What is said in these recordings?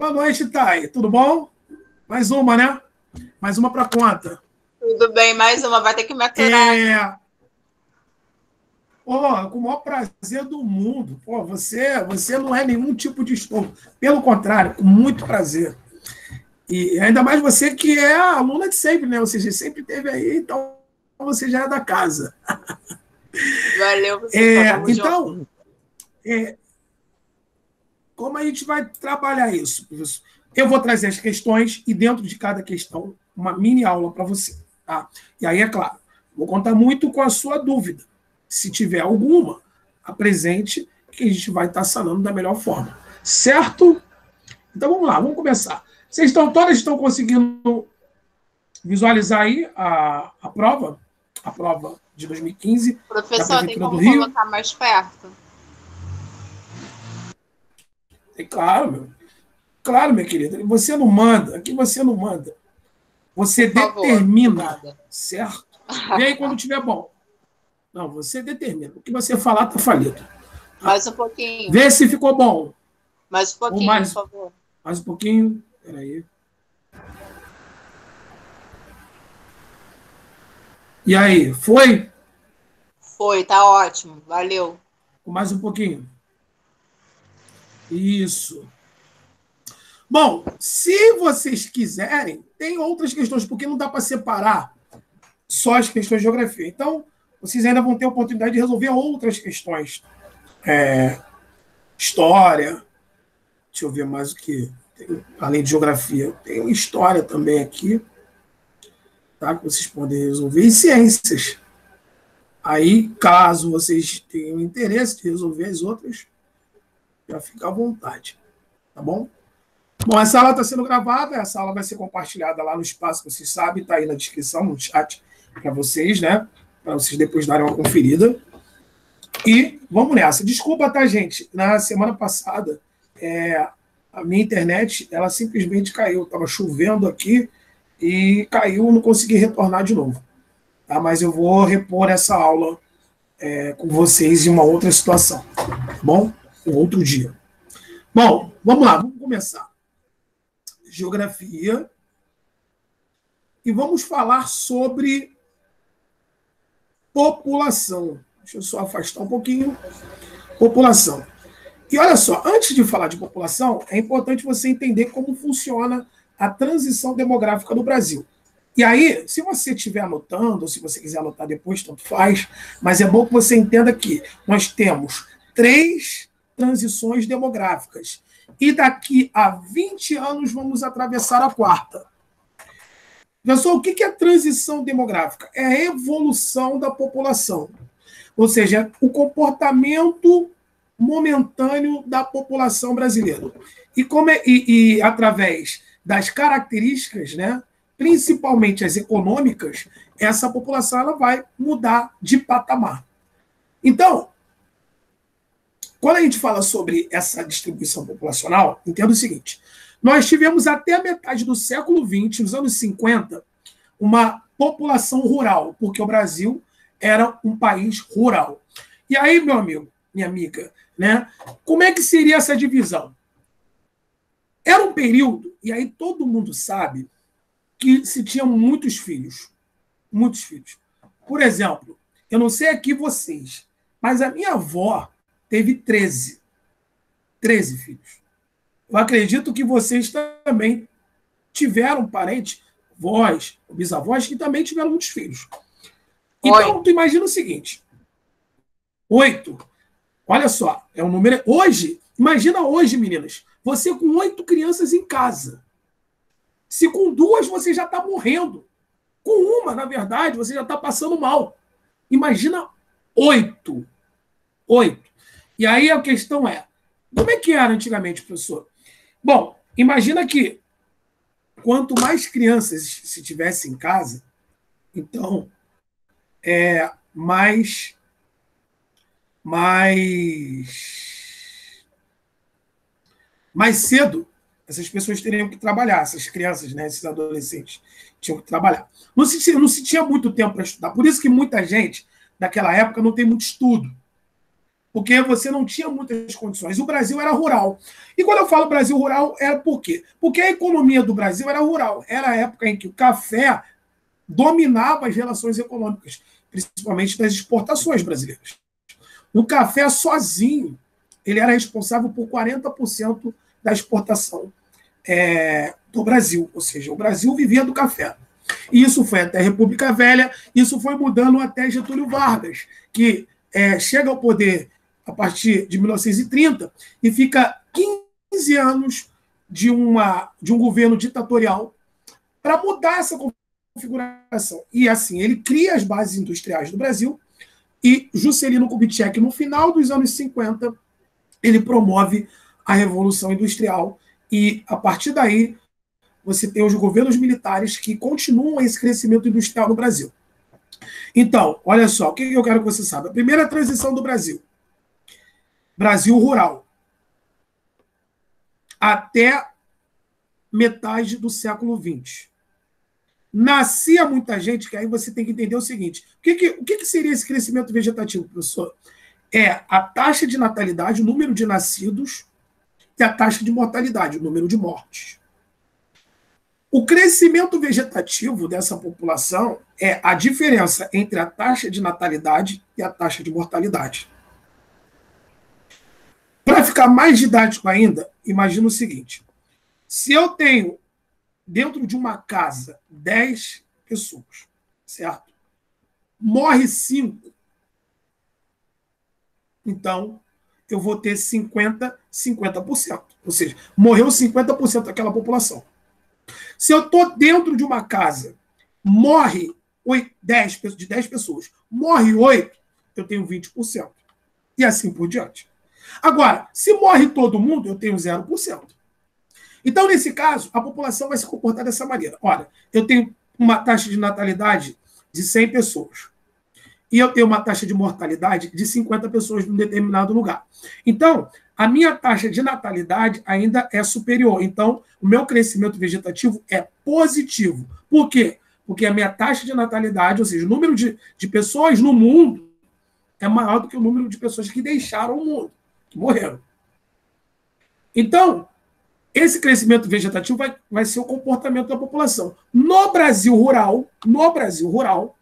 Boa noite, Thay. Tudo bom? Mais uma, né? Mais uma para conta. Tudo bem, mais uma. Vai ter que me aturar. Com o maior prazer do mundo. Pô, você não é nenhum tipo de estupro. Pelo contrário, com muito prazer. E ainda mais você que é a aluna de sempre, né? Ou seja, sempre esteve aí, então você já é da casa. Valeu, você Então, como a gente vai trabalhar isso, professor? Eu vou trazer as questões e dentro de cada questão uma mini aula para você. Tá? E aí, é claro, vou contar muito com a sua dúvida. Se tiver alguma, apresente, que a gente vai estar sanando da melhor forma. Certo? Então vamos lá, vamos começar. Todas estão conseguindo visualizar aí a prova? A prova de 2015 Professor, tem como colocar mais perto? É claro, Claro, minha querida. Você não manda. Aqui você não manda. Você determina, certo? Vê aí quando tiver bom. Não, você determina. O que você falar está falido. Mais um pouquinho. Vê se ficou bom. Mais um pouquinho, por favor. Mais um pouquinho. Peraí. E aí, foi? Foi, tá ótimo. Valeu. Mais um pouquinho. Isso. Bom, se vocês quiserem, tem outras questões, porque não dá para separar só as questões de geografia. Então, vocês ainda vão ter a oportunidade de resolver outras questões. História. Deixa eu ver mais o que. Além de geografia, tem história também aqui. Tá? Que vocês podem resolver. E ciências. Aí, caso vocês tenham interesse de resolver as outras, já fica à vontade. Tá bom? Bom, essa aula está sendo gravada, essa aula vai ser compartilhada lá no espaço, vocês sabem, está aí na descrição, no chat, para vocês, né? Para vocês depois darem uma conferida. E vamos nessa. Desculpa, tá, gente? Na semana passada, a minha internet, ela simplesmente caiu. Estava chovendo aqui e caiu, não consegui retornar de novo. Tá? Mas eu vou repor essa aula com vocês em uma outra situação. Tá bom? Um outro dia. Bom, vamos lá, vamos começar. Geografia, e vamos falar sobre população. Deixa eu só afastar um pouquinho. População. E olha só, antes de falar de população, é importante você entender como funciona a transição demográfica no Brasil. E aí, se você estiver anotando, ou se você quiser anotar depois, tanto faz, mas é bom que você entenda que nós temos 3 transições demográficas. E daqui a 20 anos vamos atravessar a 4ª. Pessoal, o que é transição demográfica? É a evolução da população. Ou seja, o comportamento momentâneo da população brasileira. E através das características, né, principalmente as econômicas, essa população ela vai mudar de patamar. Então, quando a gente fala sobre essa distribuição populacional, entenda o seguinte: nós tivemos até a metade do século XX, nos anos 50, uma população rural, porque o Brasil era um país rural. E aí, meu amigo, minha amiga, né, como é que seria essa divisão? Era um período, e aí todo mundo sabe, que se tinham muitos filhos. Muitos filhos. Por exemplo, eu não sei aqui vocês, mas a minha avó teve 13 filhos. Eu acredito que vocês também tiveram parentes, avós, bisavós, que também tiveram muitos filhos. Então, tu imagina o seguinte: 8. Olha só, é um número. Hoje, imagina hoje, meninas, você com 8 crianças em casa. Se com 2 você já está morrendo. Com uma, na verdade, você já está passando mal. Imagina 8. 8. E aí a questão é, como é que era antigamente, professor? Bom, imagina que quanto mais crianças se tivesse em casa, então, mais cedo essas pessoas teriam que trabalhar, essas crianças, né, esses adolescentes tinham que trabalhar. Não se tinha muito tempo para estudar, por isso que muita gente daquela época não tem muito estudo. porque você não tinha muitas condições. O Brasil era rural. E quando eu falo Brasil rural, é por quê? Porque a economia do Brasil era rural. Era a época em que o café dominava as relações econômicas, principalmente das exportações brasileiras. O café sozinho, ele era responsável por 40% da exportação do Brasil. Ou seja, o Brasil vivia do café. E isso foi até a República Velha, isso foi mudando até Getúlio Vargas, que chega ao poder a partir de 1930 e fica 15 anos de um governo ditatorial para mudar essa configuração. E assim, ele cria as bases industriais do Brasil e Juscelino Kubitschek, no final dos anos 50, ele promove a Revolução Industrial e, a partir daí, você tem os governos militares que continuam esse crescimento industrial no Brasil. Então, olha só, o que eu quero que você saiba. A primeira transição do Brasil. Brasil rural. Até metade do século XX. Nascia muita gente, que aí você tem que entender o seguinte. O que seria esse crescimento vegetativo, professor? É a taxa de natalidade, o número de nascidos, e a taxa de mortalidade, o número de mortes. O crescimento vegetativo dessa população é a diferença entre a taxa de natalidade e a taxa de mortalidade. Para ficar mais didático ainda, imagina o seguinte. Se eu tenho dentro de uma casa 10 pessoas, certo? Morre 5. Então, eu vou ter 50%. Ou seja, morreu 50% daquela população. Se eu estou dentro de uma casa, morre 10 pessoas, morre 8, eu tenho 20%. E assim por diante. Agora, se morre todo mundo, eu tenho 0%. Então, nesse caso, a população vai se comportar dessa maneira. Olha, eu tenho uma taxa de natalidade de 100 pessoas. E eu tenho uma taxa de mortalidade de 50 pessoas num determinado lugar. Então, a minha taxa de natalidade ainda é superior. Então, o meu crescimento vegetativo é positivo. Por quê? Porque a minha taxa de natalidade, ou seja, o número de pessoas no mundo é maior do que o número de pessoas que deixaram o mundo, que morreram. Então, esse crescimento vegetativo vai ser o comportamento da população. No Brasil rural,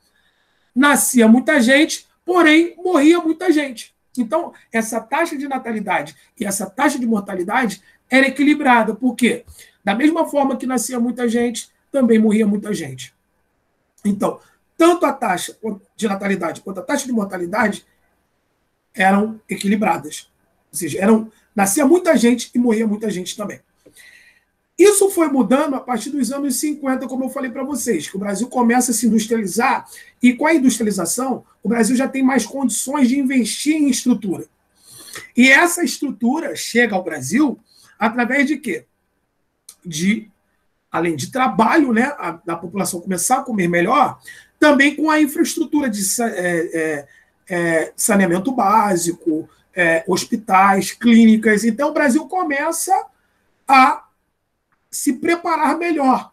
nascia muita gente, porém morria muita gente. Então, essa taxa de natalidade e essa taxa de mortalidade era equilibrada. Por quê? Da mesma forma que nascia muita gente, também morria muita gente. Então, tanto a taxa de natalidade quanto a taxa de mortalidade eram equilibradas. Ou seja, nascia muita gente e morria muita gente também. Isso foi mudando a partir dos anos 50, como eu falei para vocês, que o Brasil começa a se industrializar e com a industrialização, o Brasil já tem mais condições de investir em estrutura. E essa estrutura chega ao Brasil através de quê? Além de trabalho, né, da população começar a comer melhor, também com a infraestrutura de saneamento básico, hospitais, clínicas. Então, o Brasil começa a se preparar melhor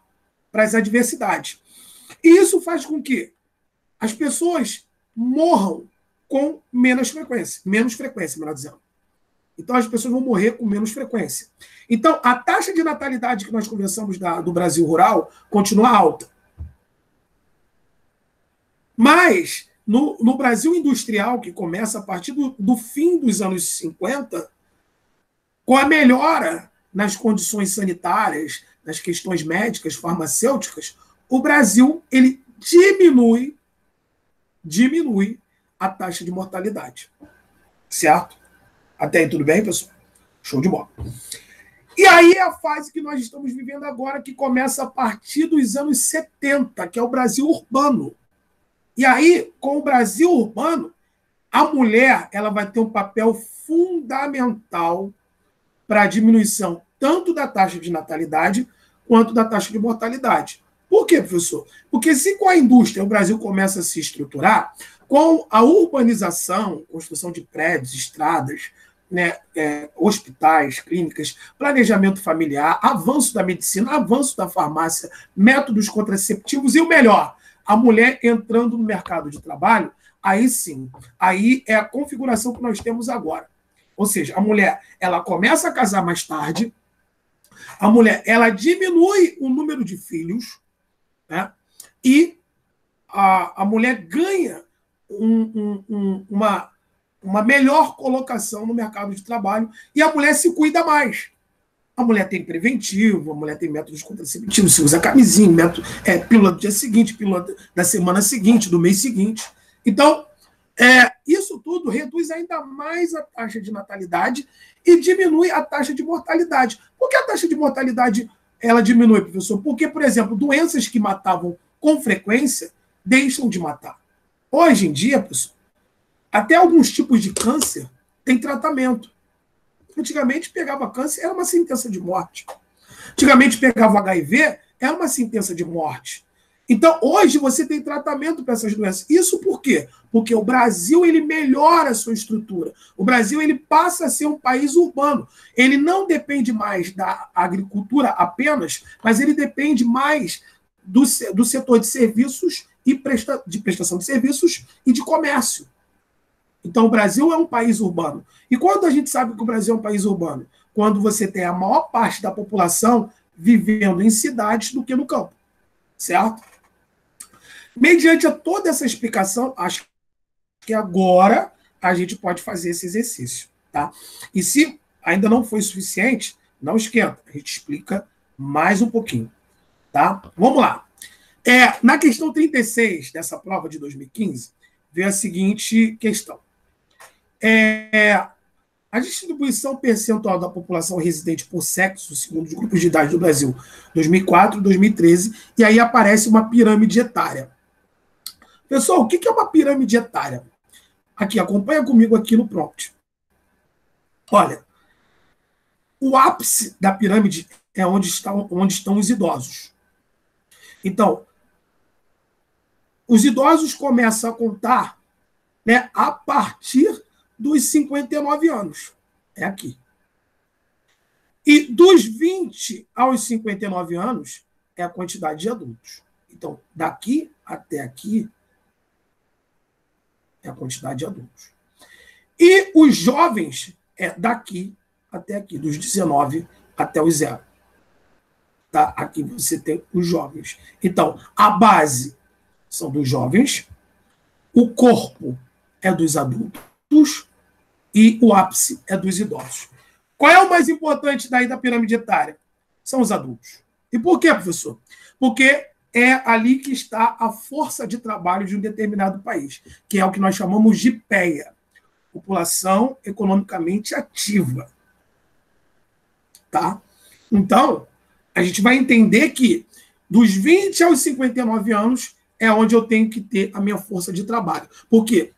para as adversidades. E isso faz com que as pessoas morram com menos frequência, melhor dizendo. Então, as pessoas vão morrer com menos frequência. Então, a taxa de natalidade que nós conversamos do Brasil rural continua alta. Mas, no Brasil industrial, que começa a partir do fim dos anos 50, com a melhora nas condições sanitárias, nas questões médicas, farmacêuticas, o Brasil ele diminui a taxa de mortalidade. Certo? Até aí tudo bem, pessoal? Show de bola. E aí é a fase que nós estamos vivendo agora, que começa a partir dos anos 70, que é o Brasil urbano. E aí, com o Brasil urbano, a mulher ela vai ter um papel fundamental para a diminuição tanto da taxa de natalidade quanto da taxa de mortalidade. Por quê, professor? Porque se com a indústria o Brasil começa a se estruturar, com a urbanização, construção de prédios, estradas, né, hospitais, clínicas, planejamento familiar, avanço da medicina, avanço da farmácia, métodos contraceptivos e o melhor, a mulher entrando no mercado de trabalho, aí sim, aí é a configuração que nós temos agora. Ou seja, a mulher, ela começa a casar mais tarde, a mulher, ela diminui o número de filhos, né? E a mulher ganha uma melhor colocação no mercado de trabalho e a mulher se cuida mais. A mulher tem preventivo, a mulher tem métodos contraceptivos, se usa camisinha, pílula do dia seguinte, pílula da semana seguinte, do mês seguinte. Então, isso tudo reduz ainda mais a taxa de natalidade e diminui a taxa de mortalidade. Por que a taxa de mortalidade ela diminui, professor? Porque, por exemplo, doenças que matavam com frequência deixam de matar. Hoje em dia, professor, até alguns tipos de câncer têm tratamento. Antigamente pegava câncer, era uma sentença de morte. Antigamente pegava HIV, era uma sentença de morte. Então, hoje você tem tratamento para essas doenças. Isso por quê? Porque o Brasil ele melhora a sua estrutura. O Brasil ele passa a ser um país urbano. Ele não depende mais da agricultura apenas, mas ele depende mais do setor de serviços e de prestação de serviços e de comércio. Então, o Brasil é um país urbano. E quando a gente sabe que o Brasil é um país urbano? Quando você tem a maior parte da população vivendo em cidades do que no campo. Certo? Mediante a toda essa explicação, acho que agora a gente pode fazer esse exercício. Tá? E se ainda não foi suficiente, não esquenta. A gente explica mais um pouquinho. Tá? Vamos lá. Na questão 36 dessa prova de 2015, veio a seguinte questão. A distribuição percentual da população residente por sexo, segundo os grupos de idade do Brasil, 2004, 2013, e aí aparece uma pirâmide etária. Pessoal, o que é uma pirâmide etária? Aqui, acompanha comigo aqui no prompt. Olha, o ápice da pirâmide é onde estão os idosos. Então, os idosos começam a contar, né, a partir dos 59 anos. É aqui. E dos 20 aos 59 anos é a quantidade de adultos. Então, daqui até aqui é a quantidade de adultos. E os jovens é daqui até aqui, dos 19 até os 0. Tá? Aqui você tem os jovens. Então, a base são dos jovens, o corpo é dos adultos e o ápice é dos idosos. Qual é o mais importante daí da pirâmide etária? São os adultos. E por quê, professor? Porque é ali que está a força de trabalho de um determinado país, que é o que nós chamamos de PEA, população economicamente ativa. Tá? Então, a gente vai entender que dos 20 aos 59 anos é onde eu tenho que ter a minha força de trabalho. Porque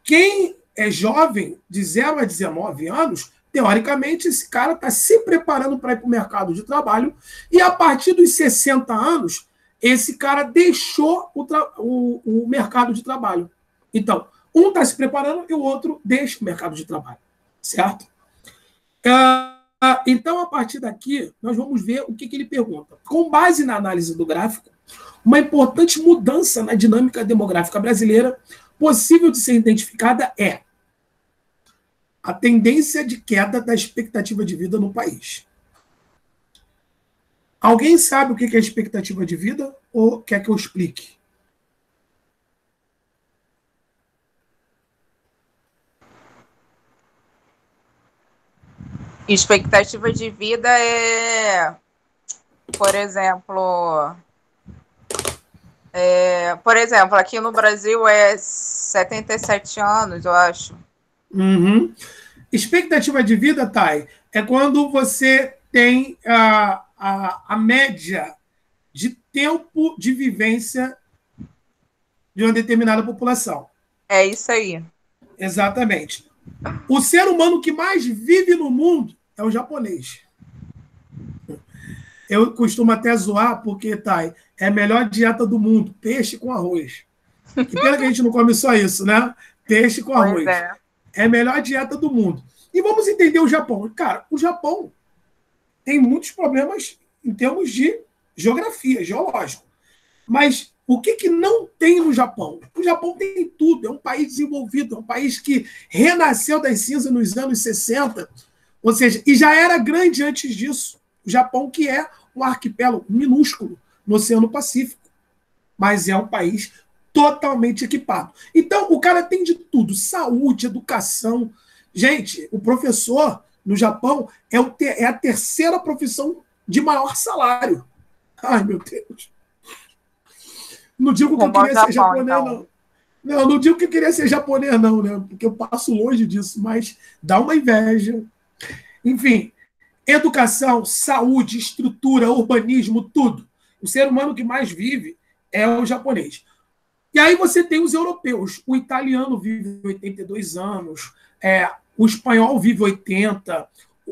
quem é jovem, de 0 a 19 anos, teoricamente, esse cara está se preparando para ir para o mercado de trabalho e, a partir dos 60 anos, esse cara deixou o mercado de trabalho. Então, um está se preparando e o outro deixa o mercado de trabalho. Certo? Então, a partir daqui, nós vamos ver o que ele pergunta. Com base na análise do gráfico, uma importante mudança na dinâmica demográfica brasileira possível de ser identificada é a tendência de queda da expectativa de vida no país. Alguém sabe o que é expectativa de vida ou quer que eu explique? Expectativa de vida é, por exemplo, aqui no Brasil é 77 anos, eu acho. Uhum. Expectativa de vida, Thay, é quando você tem a média de tempo de vivência de uma determinada população. É isso aí. Exatamente. O ser humano que mais vive no mundo é o japonês. Eu costumo até zoar, porque, Thay, é a melhor dieta do mundo, peixe com arroz. Que pena que a gente não come só isso, né? Peixe com arroz. É a melhor dieta do mundo. E vamos entender o Japão. Cara, o Japão tem muitos problemas em termos de geografia, geológico. Mas O que não tem no Japão? O Japão tem tudo, é um país desenvolvido, é um país que renasceu das cinzas nos anos 60, ou seja, e já era grande antes disso. O Japão, que é um arquipélago minúsculo no Oceano Pacífico, mas é um país totalmente equipado. Então, o cara tem de tudo, saúde, educação. Gente, o professor no Japão é a terceira profissão de maior salário. Ai, meu Deus. Não digo que eu queria ser japonês, não. Não digo que eu queria ser japonês, não, né? Porque eu passo longe disso, mas dá uma inveja. Enfim, educação, saúde, estrutura, urbanismo, tudo. O ser humano que mais vive é o japonês. E aí você tem os europeus. O italiano vive 82 anos, o espanhol vive 80,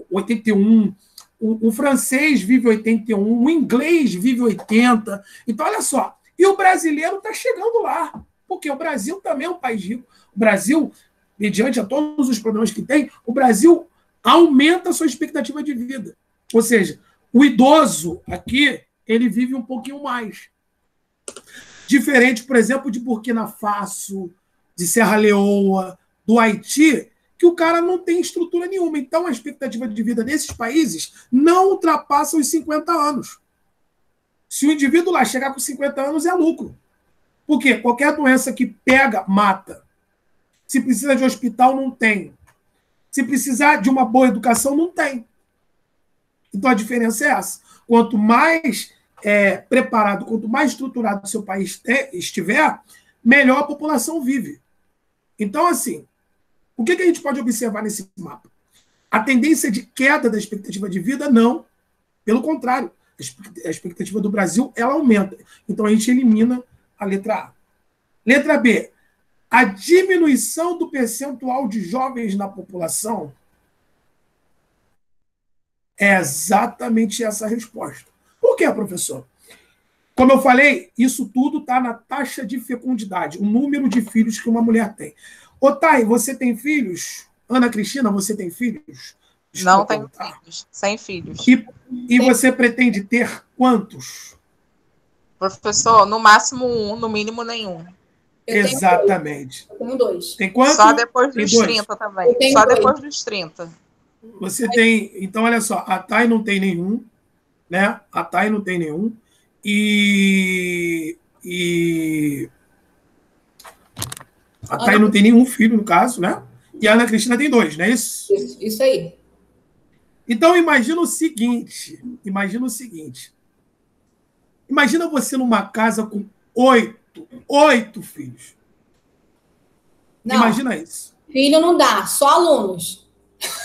81, o francês vive 81, o inglês vive 80. Então, olha só. E o brasileiro está chegando lá, porque o Brasil também é um país rico. O Brasil, mediante a todos os problemas que tem, o Brasil aumenta a sua expectativa de vida. Ou seja, o idoso aqui, ele vive um pouquinho mais. Diferente, por exemplo, de Burkina Faso, de Serra Leoa, do Haiti, que o cara não tem estrutura nenhuma. Então, a expectativa de vida nesses países não ultrapassa os 50 anos. Se o indivíduo lá chegar com 50 anos, é lucro. Por quê? Qualquer doença que pega, mata. Se precisa de hospital, não tem. Se precisar de uma boa educação, não tem. Então, a diferença é essa. Quanto mais preparado, quanto mais estruturado o seu país estiver, melhor a população vive. Então, assim, o que a gente pode observar nesse mapa? A tendência de queda da expectativa de vida, não. Pelo contrário, a expectativa do Brasil, ela aumenta. Então, a gente elimina a letra A. Letra B, a diminuição do percentual de jovens na população é exatamente essa a resposta. Por quê, professor? Como eu falei, isso tudo está na taxa de fecundidade, o número de filhos que uma mulher tem. Ô, Thay, você tem filhos? Ana Cristina, você tem filhos? Desculpa, não tenho filhos, sem filhos. E você pretende ter quantos? Professor, no máximo um, no mínimo nenhum. Exatamente. Eu tenho 2. Tem quantos? Só depois dos 30 também. Só depois dos 30. Você tem... Então, olha só, a Thay não tem nenhum, né? A Thay não tem nenhum. E a Thay não tem nenhum filho, no caso, né? E a Ana Cristina tem 2, não é isso? Isso aí. Então, imagina o seguinte. Imagina você numa casa com 8 filhos. Não, imagina isso. Filho não dá, só alunos.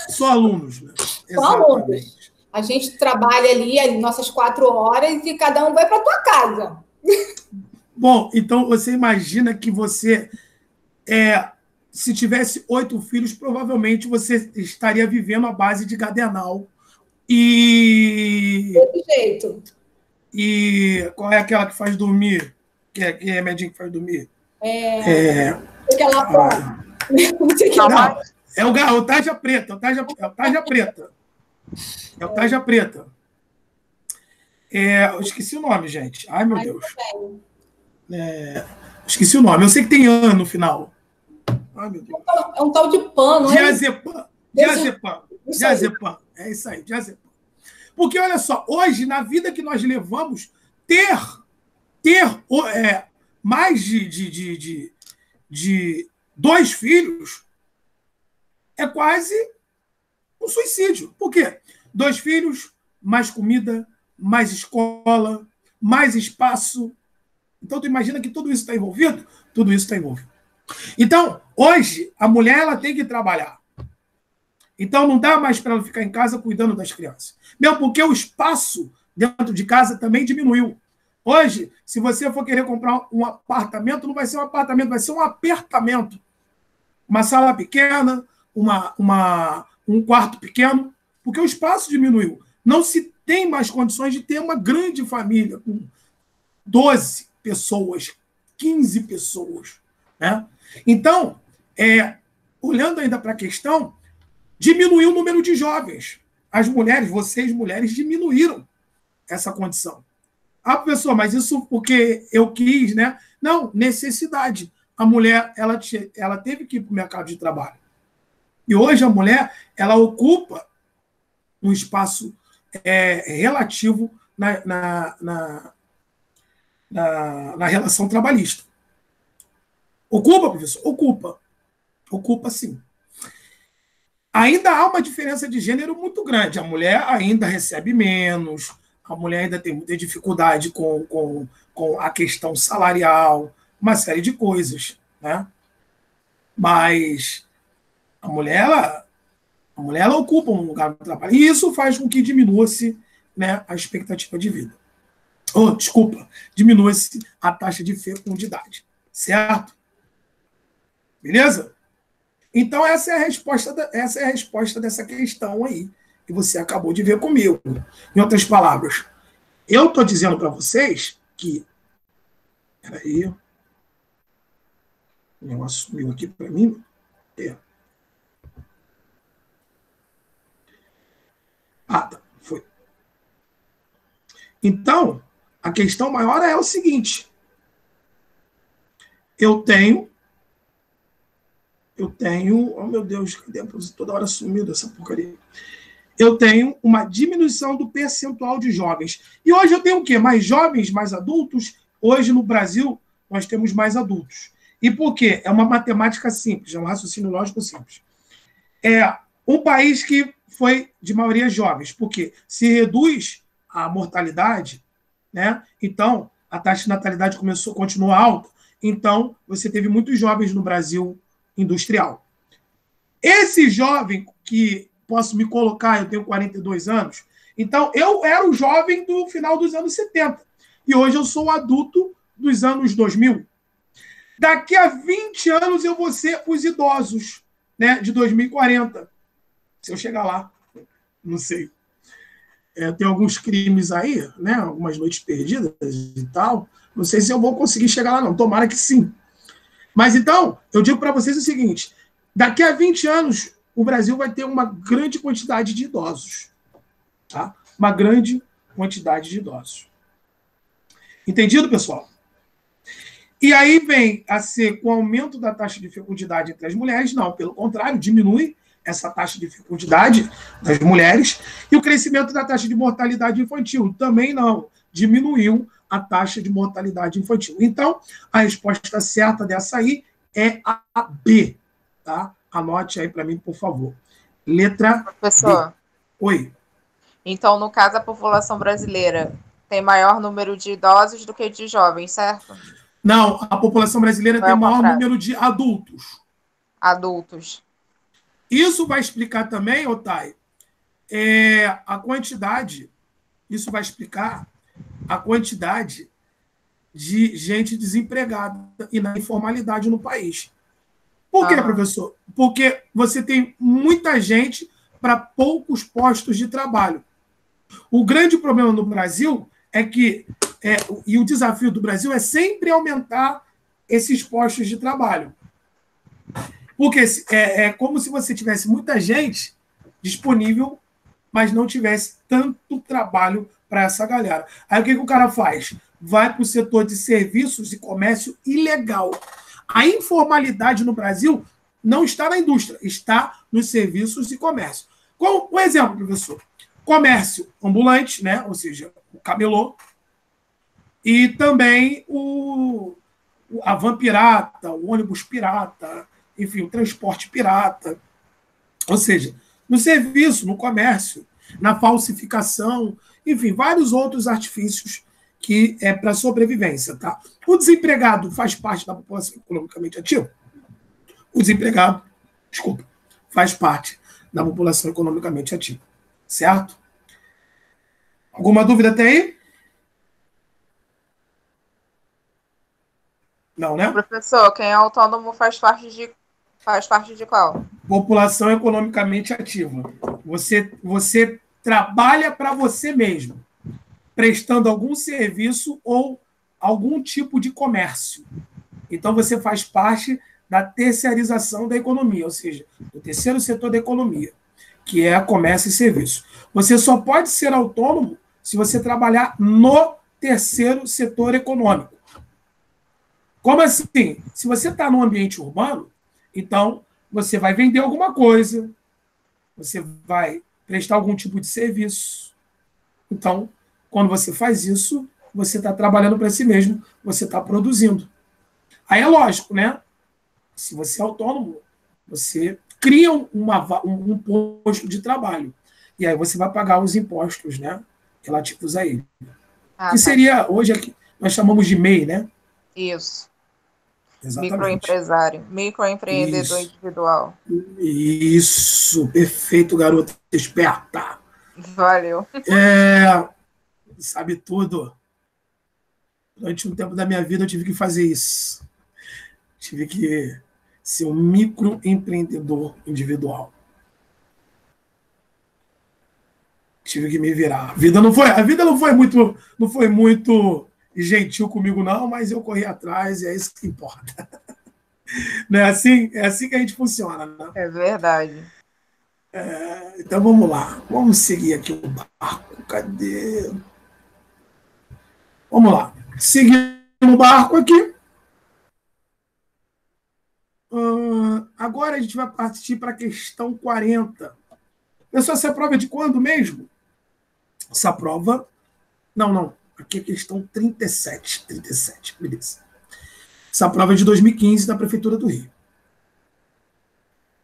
Só alunos, né? Só alunos. A gente trabalha ali as nossas 4 horas e cada um vai para a tua casa. Bom, então você imagina que você, se tivesse 8 filhos, provavelmente você estaria vivendo à base de Gardenal. Desse jeito. E qual é aquela que faz dormir? Que é remedinho que faz dormir? Aquela fora. Não, é o tarja preta. É o tarja preta. Eu esqueci o nome, gente. Ai, meu Deus. Esqueci o nome. Eu sei que tem ano no final. Ai, meu Deus. É um tal de pano. Diazepam. É isso aí, diazepam. Porque, olha só, hoje, na vida que nós levamos, ter mais de 2 filhos é quase um suicídio. Por quê? 2 filhos, mais comida, mais escola, mais espaço. Então, tu imagina que tudo isso está envolvido? Tudo isso está envolvido. Então, hoje, a mulher ela tem que trabalhar. Então, não dá mais para ela ficar em casa cuidando das crianças. Mesmo porque o espaço dentro de casa também diminuiu. Hoje, se você for querer comprar um apartamento, não vai ser um apartamento, vai ser um apertamento. Uma sala pequena, um quarto pequeno, porque o espaço diminuiu. Não se tem mais condições de ter uma grande família com 12 pessoas, 15 pessoas. Né? Então, olhando ainda para a questão, diminuiu o número de jovens. As mulheres, vocês mulheres, diminuíram essa condição. Ah, professor, mas isso porque eu quis, né? Não, necessidade. A mulher, ela teve que ir para o mercado de trabalho. E hoje a mulher, ela ocupa um espaço relativo na relação trabalhista. Ocupa, professor? Ocupa. Ocupa, sim. Ainda há uma diferença de gênero muito grande. A mulher ainda recebe menos, a mulher ainda tem muita dificuldade com a questão salarial, uma série de coisas, né? Mas a mulher, ela ocupa um lugar no trabalho. E isso faz com que diminua-se, né, a expectativa de vida. Desculpa, diminua-se a taxa de fecundidade. Certo? Beleza? Então, essa é a resposta dessa questão aí, que você acabou de ver comigo. Em outras palavras, eu estou dizendo para vocês que... Peraí. O negócio sumiu aqui para mim. Tá. Foi. Então, a questão maior é o seguinte. Eu tenho... Oh, meu Deus, cadê? Toda hora sumiu essa porcaria. Eu tenho uma diminuição do percentual de jovens. E hoje eu tenho o quê? Mais jovens, mais adultos? Hoje, no Brasil, nós temos mais adultos. E por quê? É uma matemática simples, é um raciocínio lógico simples. É um país que foi de maioria jovens, porque se reduz a mortalidade, né? Então, a taxa de natalidade continua alta. Então, você teve muitos jovens no Brasil industrial. Esse jovem que posso me colocar, eu tenho 42 anos, então eu era o jovem do final dos anos 70 e hoje eu sou o adulto dos anos 2000. Daqui a 20 anos eu vou ser os idosos, né, de 2040. Se eu chegar lá, não sei. Tem alguns crimes aí, né, algumas noites perdidas e tal. Não sei se eu vou conseguir chegar lá, não. Tomara que sim. Mas então, eu digo para vocês o seguinte, daqui a 20 anos, o Brasil vai ter uma grande quantidade de idosos. Tá? Uma grande quantidade de idosos. Entendido, pessoal? E aí vem a ser, com o aumento da taxa de fecundidade entre as mulheres, não, pelo contrário, diminui essa taxa de fecundidade das mulheres, e o crescimento da taxa de mortalidade infantil também não, diminuiu a taxa de mortalidade infantil. Então, a resposta certa dessa aí é a B, tá? Anote aí para mim, por favor. Letra Professor. B. Oi. Então, no caso, a população brasileira tem maior número de idosos do que de jovens, certo? Não, a população brasileira tem maior número de adultos. Adultos. Isso vai explicar também, Otávio, a quantidade, isso vai explicar a quantidade de gente desempregada e na informalidade no país. Por quê, professor? Porque você tem muita gente para poucos postos de trabalho. O grande problema no Brasil é que, e o desafio do Brasil é sempre aumentar esses postos de trabalho. Porque é como se você tivesse muita gente disponível, mas não tivesse tanto trabalho para essa galera. Aí o que o cara faz? Vai para o setor de serviços e comércio ilegal. A informalidade no Brasil não está na indústria, está nos serviços e comércio. Um exemplo, professor. Comércio ambulante, né? Ou seja, o camelô, e também a van pirata, o ônibus pirata, enfim, o transporte pirata. Ou seja, no serviço, no comércio, na falsificação, enfim, vários outros artifícios que é para sobrevivência. Tá? O desempregado faz parte da população economicamente ativa? O desempregado, faz parte da população economicamente ativa. Certo? Alguma dúvida até aí? Não, né? Professor, quem é autônomo faz parte de qual? População economicamente ativa. Você trabalha para você mesmo, prestando algum serviço ou algum tipo de comércio. Então, você faz parte da terceirização da economia, ou seja, do terceiro setor da economia, que é comércio e serviço. Você só pode ser autônomo se você trabalhar no terceiro setor econômico. Como assim? Se você está num ambiente urbano, então você vai vender alguma coisa, você vai prestar algum tipo de serviço. Então, quando você faz isso, você está trabalhando para si mesmo, você está produzindo. Aí é lógico, né? Se você é autônomo, você cria um posto de trabalho. E aí você vai pagar os impostos, né, relativos a ele. Que seria, hoje, aqui, nós chamamos de MEI, né? Isso. Exatamente. Microempresário, microempreendedor individual. Isso, perfeito, garota esperta. Valeu. Sabe tudo. Durante um tempo da minha vida eu tive que fazer isso. Tive que ser um microempreendedor individual. Tive que me virar. A vida não foi muito gentil comigo, não, mas eu corri atrás e é isso que importa. Não é assim? É assim que a gente funciona, né? É verdade. Então vamos lá. Vamos seguir aqui o barco. Cadê? Vamos lá. Seguindo o barco aqui. Agora a gente vai partir para a questão 40. Pessoal, essa prova é de quando mesmo? Essa prova... Não. Aqui é questão 37. 37, beleza. Essa prova é de 2015 da Prefeitura do Rio.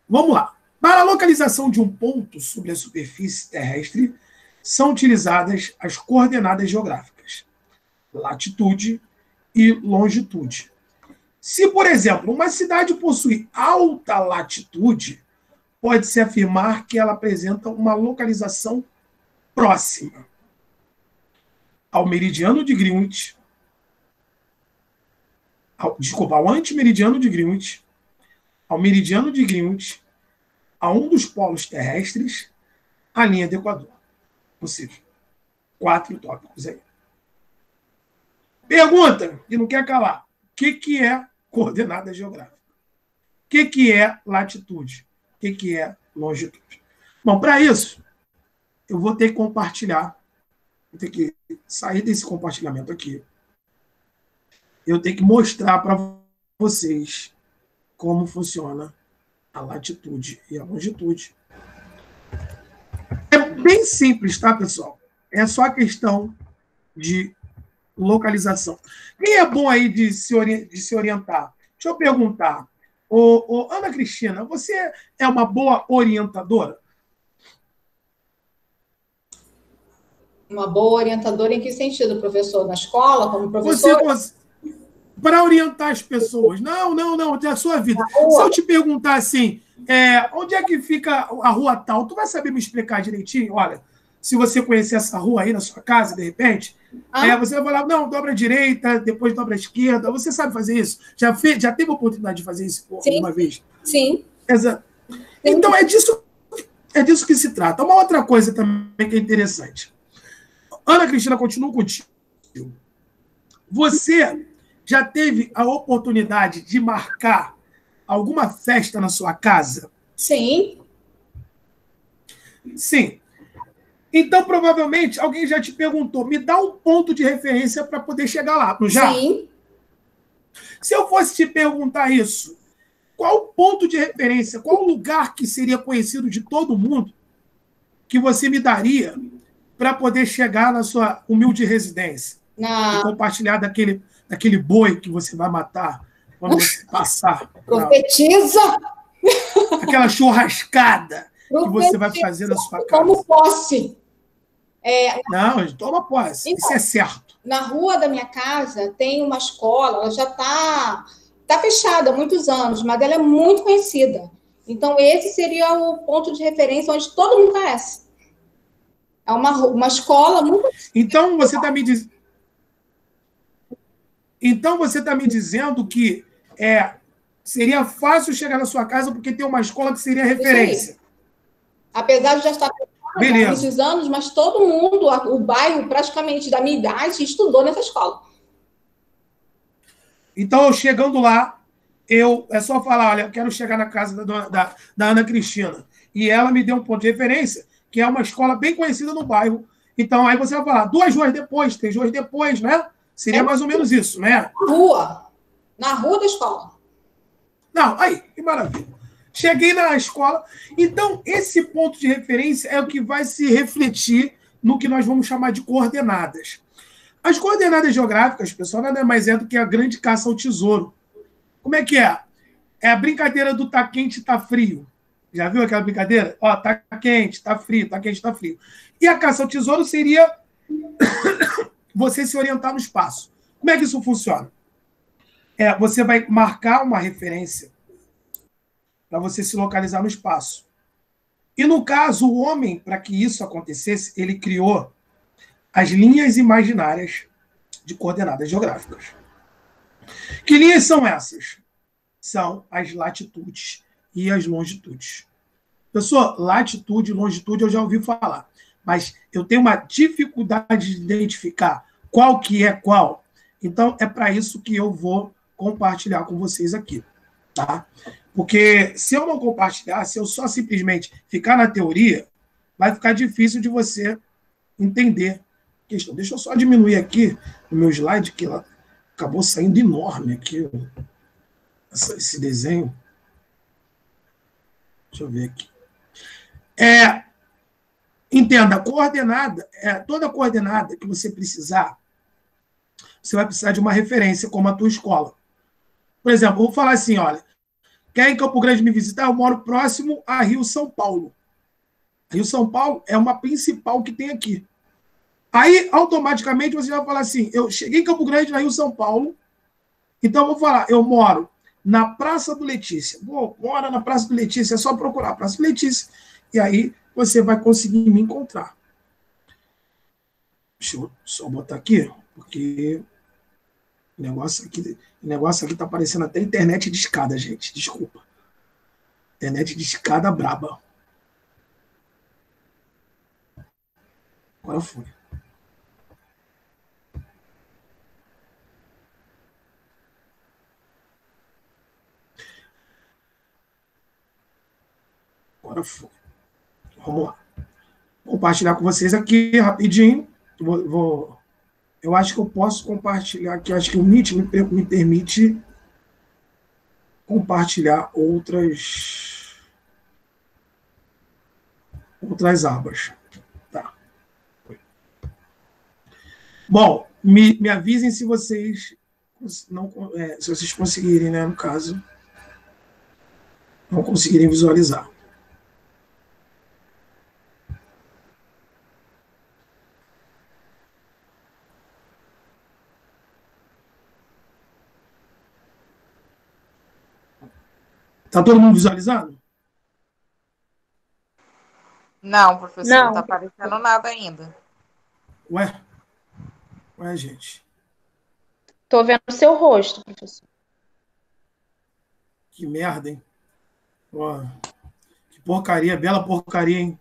Vamos lá. Para a localização de um ponto sobre a superfície terrestre, são utilizadas as coordenadas geográficas, latitude e longitude. Se, por exemplo, uma cidade possui alta latitude, pode-se afirmar que ela apresenta uma localização próxima ao meridiano de Greenwich, ao antimeridiano de Greenwich, ao meridiano de Greenwich, a um dos polos terrestres, a linha do Equador. Ou seja, 4 tópicos aí. Pergunta, que não quer calar. O que é coordenada geográfica? O que é latitude? O que é longitude? Bom, para isso, eu vou ter que compartilhar. Vou ter que sair desse compartilhamento aqui. Eu tenho que mostrar para vocês como funciona a latitude e a longitude. É bem simples, tá, pessoal? É só a questão de localização. Quem é bom aí de se orientar? Deixa eu perguntar. Ana Cristina, você é uma boa orientadora? Uma boa orientadora em que sentido, professor? Na escola, como professor? Para orientar as pessoas. Não, da sua vida. Se eu te perguntar assim, onde é que fica a rua tal, tu vai saber me explicar direitinho? Olha, se você conhecer essa rua aí na sua casa, de repente, você vai falar, não, dobra à direita, depois dobra à esquerda. Você sabe fazer isso? Já teve a oportunidade de fazer isso alguma vez? Sim. Exato. Então, é disso que se trata. Uma outra coisa também que é interessante. Ana Cristina, continuo contigo. Você já teve a oportunidade de marcar alguma festa na sua casa? Sim. Sim. Então, provavelmente, alguém já te perguntou, me dá um ponto de referência para poder chegar lá, não já? Sim. Se eu fosse te perguntar isso, qual o ponto de referência, qual o lugar que seria conhecido de todo mundo que você me daria para poder chegar na sua humilde residência? E compartilhar daquele boi que você vai matar quando você passar. Profetiza! Aquela churrascada que você vai fazer na sua casa. Como posse. Não, toma posse. Então, isso é certo. Na rua da minha casa tem uma escola, ela já está fechada há muitos anos, mas ela é muito conhecida. Então, esse seria o ponto de referência onde todo mundo conhece. É uma escola muito... Então, você está me dizendo... Então, você está me dizendo que seria fácil chegar na sua casa porque tem uma escola que seria referência. Apesar de já estar há muitos anos, mas todo mundo, o bairro praticamente da minha idade, estudou nessa escola. Então, chegando lá, é só falar, olha, eu quero chegar na casa da Ana Cristina. E ela me deu um ponto de referência, que é uma escola bem conhecida no bairro, Então, aí você vai falar, 2 ruas depois, 3 ruas depois, né? Seria mais ou menos isso, né? Na rua da escola. Não, aí, que maravilha. Cheguei na escola. Então, esse ponto de referência é o que vai se refletir no que nós vamos chamar de coordenadas. As coordenadas geográficas, pessoal, nada mais é do que a grande caça ao tesouro. Como é que é? É a brincadeira do tá quente, tá frio. Já viu aquela brincadeira? Ó, tá quente, tá frio, tá quente, tá frio. E a caça ao tesouro seria você se orientar no espaço. Como é que isso funciona? Você vai marcar uma referência para você se localizar no espaço. E, no caso, o homem, para que isso acontecesse, ele criou as linhas imaginárias de coordenadas geográficas. Que linhas são essas? São as latitudes e as longitudes. Pessoal, latitude e longitude eu já ouvi falar, mas eu tenho uma dificuldade de identificar qual que é qual. Então, é para isso que eu vou compartilhar com vocês aqui, tá? Porque se eu não compartilhar, se eu só simplesmente ficar na teoria, vai ficar difícil de você entender a questão. Deixa eu só diminuir aqui o meu slide, que ela acabou saindo enorme aqui, esse desenho. Deixa eu ver aqui. Entenda, coordenada, toda coordenada que você precisar, você vai precisar de uma referência, como a tua escola. Por exemplo, eu vou falar assim, olha, quer em Campo Grande me visitar? Eu moro próximo a Rio São Paulo. Rio São Paulo é uma principal que tem aqui. Aí, automaticamente, você vai falar assim, eu cheguei em Campo Grande, na Rio São Paulo, então eu vou falar, eu moro na Praça do Letícia. Mora na Praça do Letícia, é só procurar a Praça do Letícia, e aí você vai conseguir me encontrar. Deixa eu só botar aqui, porque o negócio aqui tá parecendo até internet de escada, gente. Desculpa. Internet de escada braba. Agora foi. Agora foi. Vamos lá. Vou compartilhar com vocês aqui rapidinho. Eu acho que eu posso compartilhar aqui. Acho que o Meet me permite compartilhar outras abas. Tá. Bom, me avisem se vocês não, se vocês conseguirem, né, no caso, não conseguirem visualizar. Tá todo mundo visualizando? Não, professor, não tá aparecendo nada ainda. Ué, gente. Tô vendo o seu rosto, professor. Que merda, hein? Ó, que porcaria, bela porcaria, hein?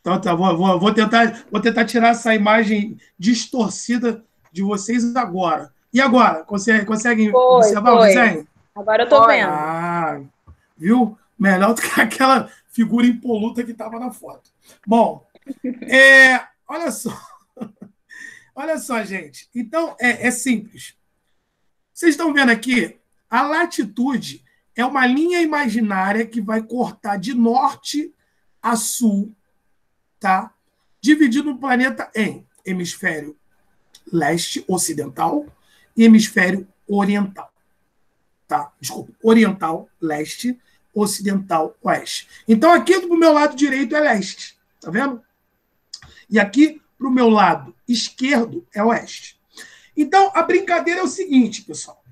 Então tá, vou tentar tirar essa imagem distorcida de vocês agora. E agora? Conseguem observar o desenho? Agora eu tô vendo. Ah, viu? Melhor do que aquela figura impoluta que estava na foto. Bom, olha só. Olha só, gente. Então, é simples. Vocês estão vendo aqui? A latitude é uma linha imaginária que vai cortar de norte a sul, tá? Dividindo o planeta em hemisfério leste, ocidental, e hemisfério oriental. Tá? Desculpa, oriental, leste, ocidental, oeste. Então, aqui do meu lado direito é leste, tá vendo? E aqui, para o meu lado esquerdo, é oeste. Então, a brincadeira é o seguinte, pessoal.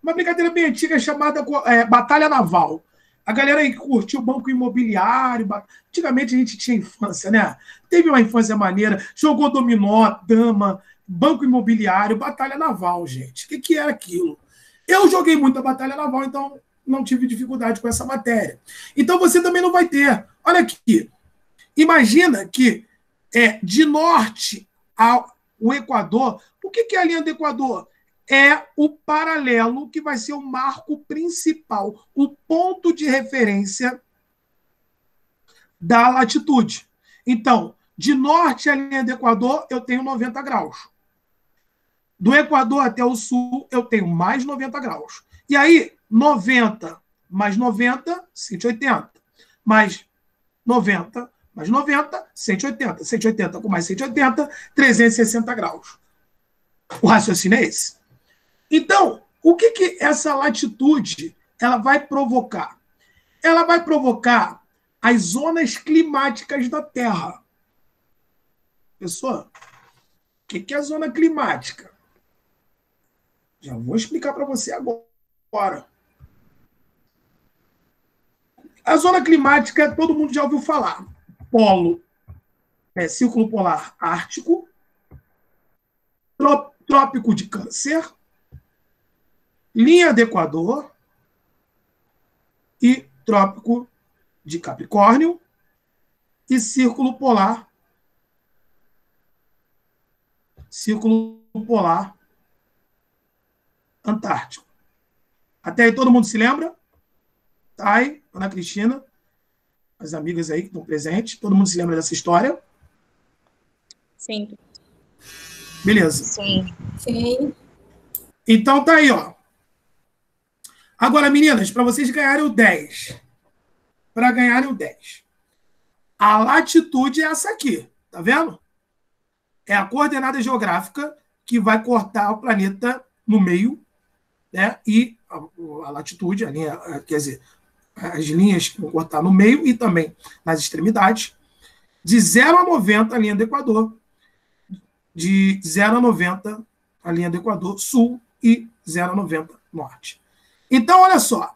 Uma brincadeira bem antiga chamada Batalha Naval. A galera aí que curtiu o banco imobiliário. Antigamente a gente tinha infância, né? Teve uma infância maneira, jogou dominó, dama, banco imobiliário, batalha naval, gente. O que era aquilo? Eu joguei muito a batalha naval, então não tive dificuldade com essa matéria. Então você também não vai ter. Olha aqui. Imagina que de norte ao Equador, o que é a linha do Equador? É o paralelo que vai ser o marco principal, o ponto de referência da latitude. Então, De norte à linha do Equador, eu tenho 90 graus. Do Equador até o sul, eu tenho mais 90 graus. E aí, 90 mais 90, 180. Mais 90, mais 90, 180. 180 com mais 180, 360 graus. O raciocínio é esse. Então, o que essa latitude ela vai provocar? Ela vai provocar as zonas climáticas da Terra. Pessoal, o que é a zona climática? Já vou explicar para você agora. A zona climática, todo mundo já ouviu falar. Polo, Círculo Polar Ártico, Trópico de Câncer, linha do Equador e Trópico de Capricórnio e Círculo Polar Antártico. Até aí todo mundo se lembra? Thay, Ana Cristina, as amigas aí que estão presentes, todo mundo se lembra dessa história? Sim. Beleza. Sim. Sim. Então tá aí, ó. Agora, meninas, para vocês ganharem o 10. Para ganharem o 10. A latitude é essa aqui, tá vendo? É a coordenada geográfica que vai cortar o planeta no meio, né? E a latitude, a linha, quer dizer, as linhas que vão cortar no meio e também nas extremidades, de 0 a 90 a linha do Equador, de 0 a 90 a linha do Equador sul e 0 a 90 norte. Então, olha só,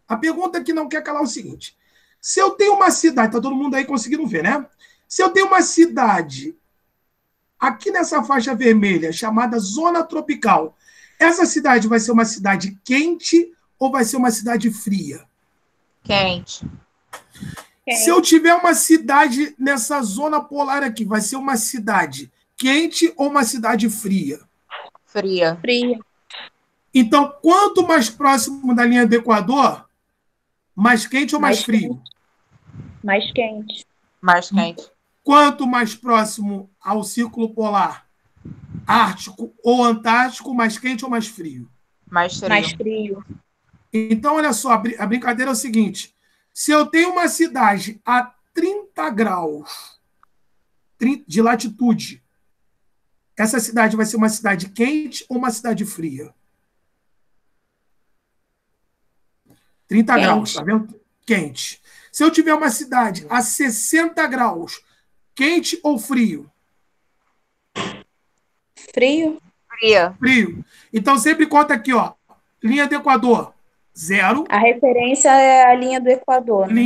a pergunta que não quer calar é o seguinte: se eu tenho uma cidade, está todo mundo aí conseguindo ver, né? Se eu tenho uma cidade aqui nessa faixa vermelha, chamada zona tropical, essa cidade vai ser uma cidade quente ou vai ser uma cidade fria? Quente. Se eu tiver uma cidade nessa zona polar aqui, vai ser uma cidade quente ou uma cidade fria? Fria. Fria. Então, quanto mais próximo da linha do Equador, mais quente ou mais frio? Mais quente. Mais quente. Quanto mais próximo ao Círculo Polar Ártico ou Antártico, mais quente ou mais frio? Mais frio. Mais frio. Então, olha só, a brincadeira é o seguinte: se eu tenho uma cidade a 30 graus de latitude, essa cidade vai ser uma cidade quente ou uma cidade fria? 30 Quente. graus, tá vendo? Quente. Se eu tiver uma cidade a 60 graus, quente ou frio? Frio. Fria. Frio. Então, sempre conta aqui, ó. Linha do Equador, 0. A referência é a linha do Equador, né?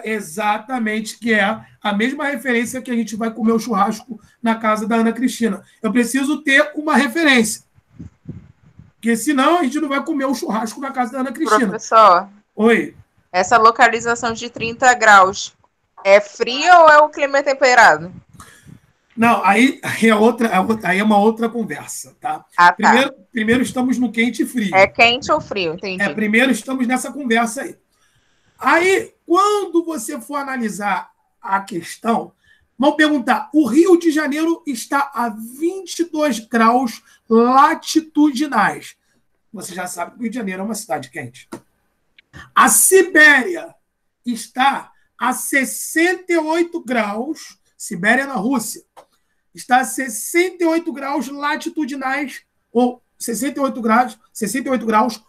Exatamente, que é a mesma referência que a gente vai comer o churrasco na casa da Ana Cristina. Eu preciso ter uma referência. Porque senão a gente não vai comer o churrasco na casa da Ana Cristina. Professor, Oi. essa localização de 30 graus é fria ou é o clima temperado? Não, aí é uma outra conversa, tá? Ah, tá. Primeiro estamos no quente e frio. É quente ou frio? Entendi. Primeiro estamos nessa conversa aí. Aí, quando você for analisar a questão, vão perguntar: o Rio de Janeiro está a 22 graus latitudinais. Você já sabe que o Rio de Janeiro é uma cidade quente. A Sibéria está a 68 graus, Sibéria na Rússia, está a 68 graus latitudinais, ou 68 graus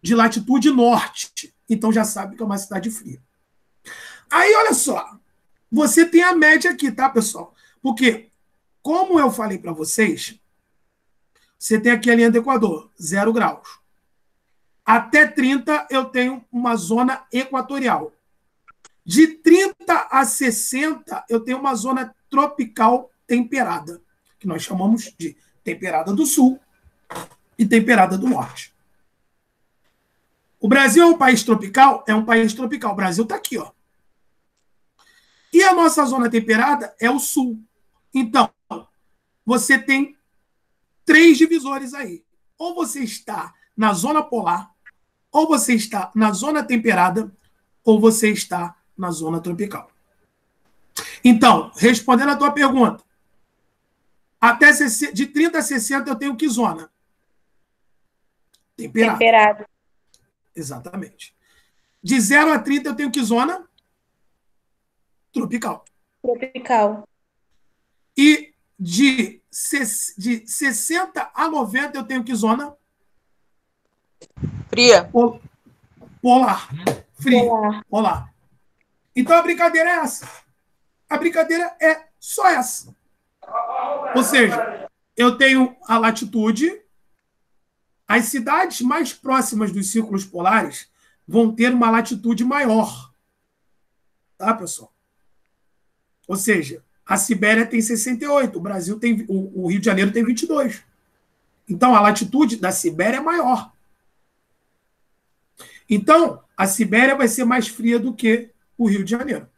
de latitude norte. Então já sabe que é uma cidade fria. Aí, olha só, você tem a média aqui, tá, pessoal? Porque, como eu falei para vocês, você tem aqui a linha do Equador, 0 graus. Até 30 eu tenho uma zona equatorial. De 30 a 60 eu tenho uma zona tropical temperada, que nós chamamos de temperada do sul e temperada do norte. O Brasil é um país tropical? É um país tropical. O Brasil está aqui, ó. E a nossa zona temperada é o sul. Então, você tem 3 divisores aí. Ou você está na zona polar, ou você está na zona temperada, ou você está na zona tropical. Então, respondendo a tua pergunta, de 30 a 60 eu tenho que zona? Temperado. Temperado. Exatamente. De 0 a 30 eu tenho que zona? Tropical. Tropical. E de 60 a 90 eu tenho que zona? Fria. Polar. Fria. Polar. Então a brincadeira é essa. A brincadeira é só essa. Ou seja, eu tenho a latitude, as cidades mais próximas dos círculos polares vão ter uma latitude maior. Tá, pessoal? Ou seja, a Sibéria tem 68, o Brasil tem, o Rio de Janeiro tem 22. Então, a latitude da Sibéria é maior. Então, a Sibéria vai ser mais fria do que o Rio de Janeiro.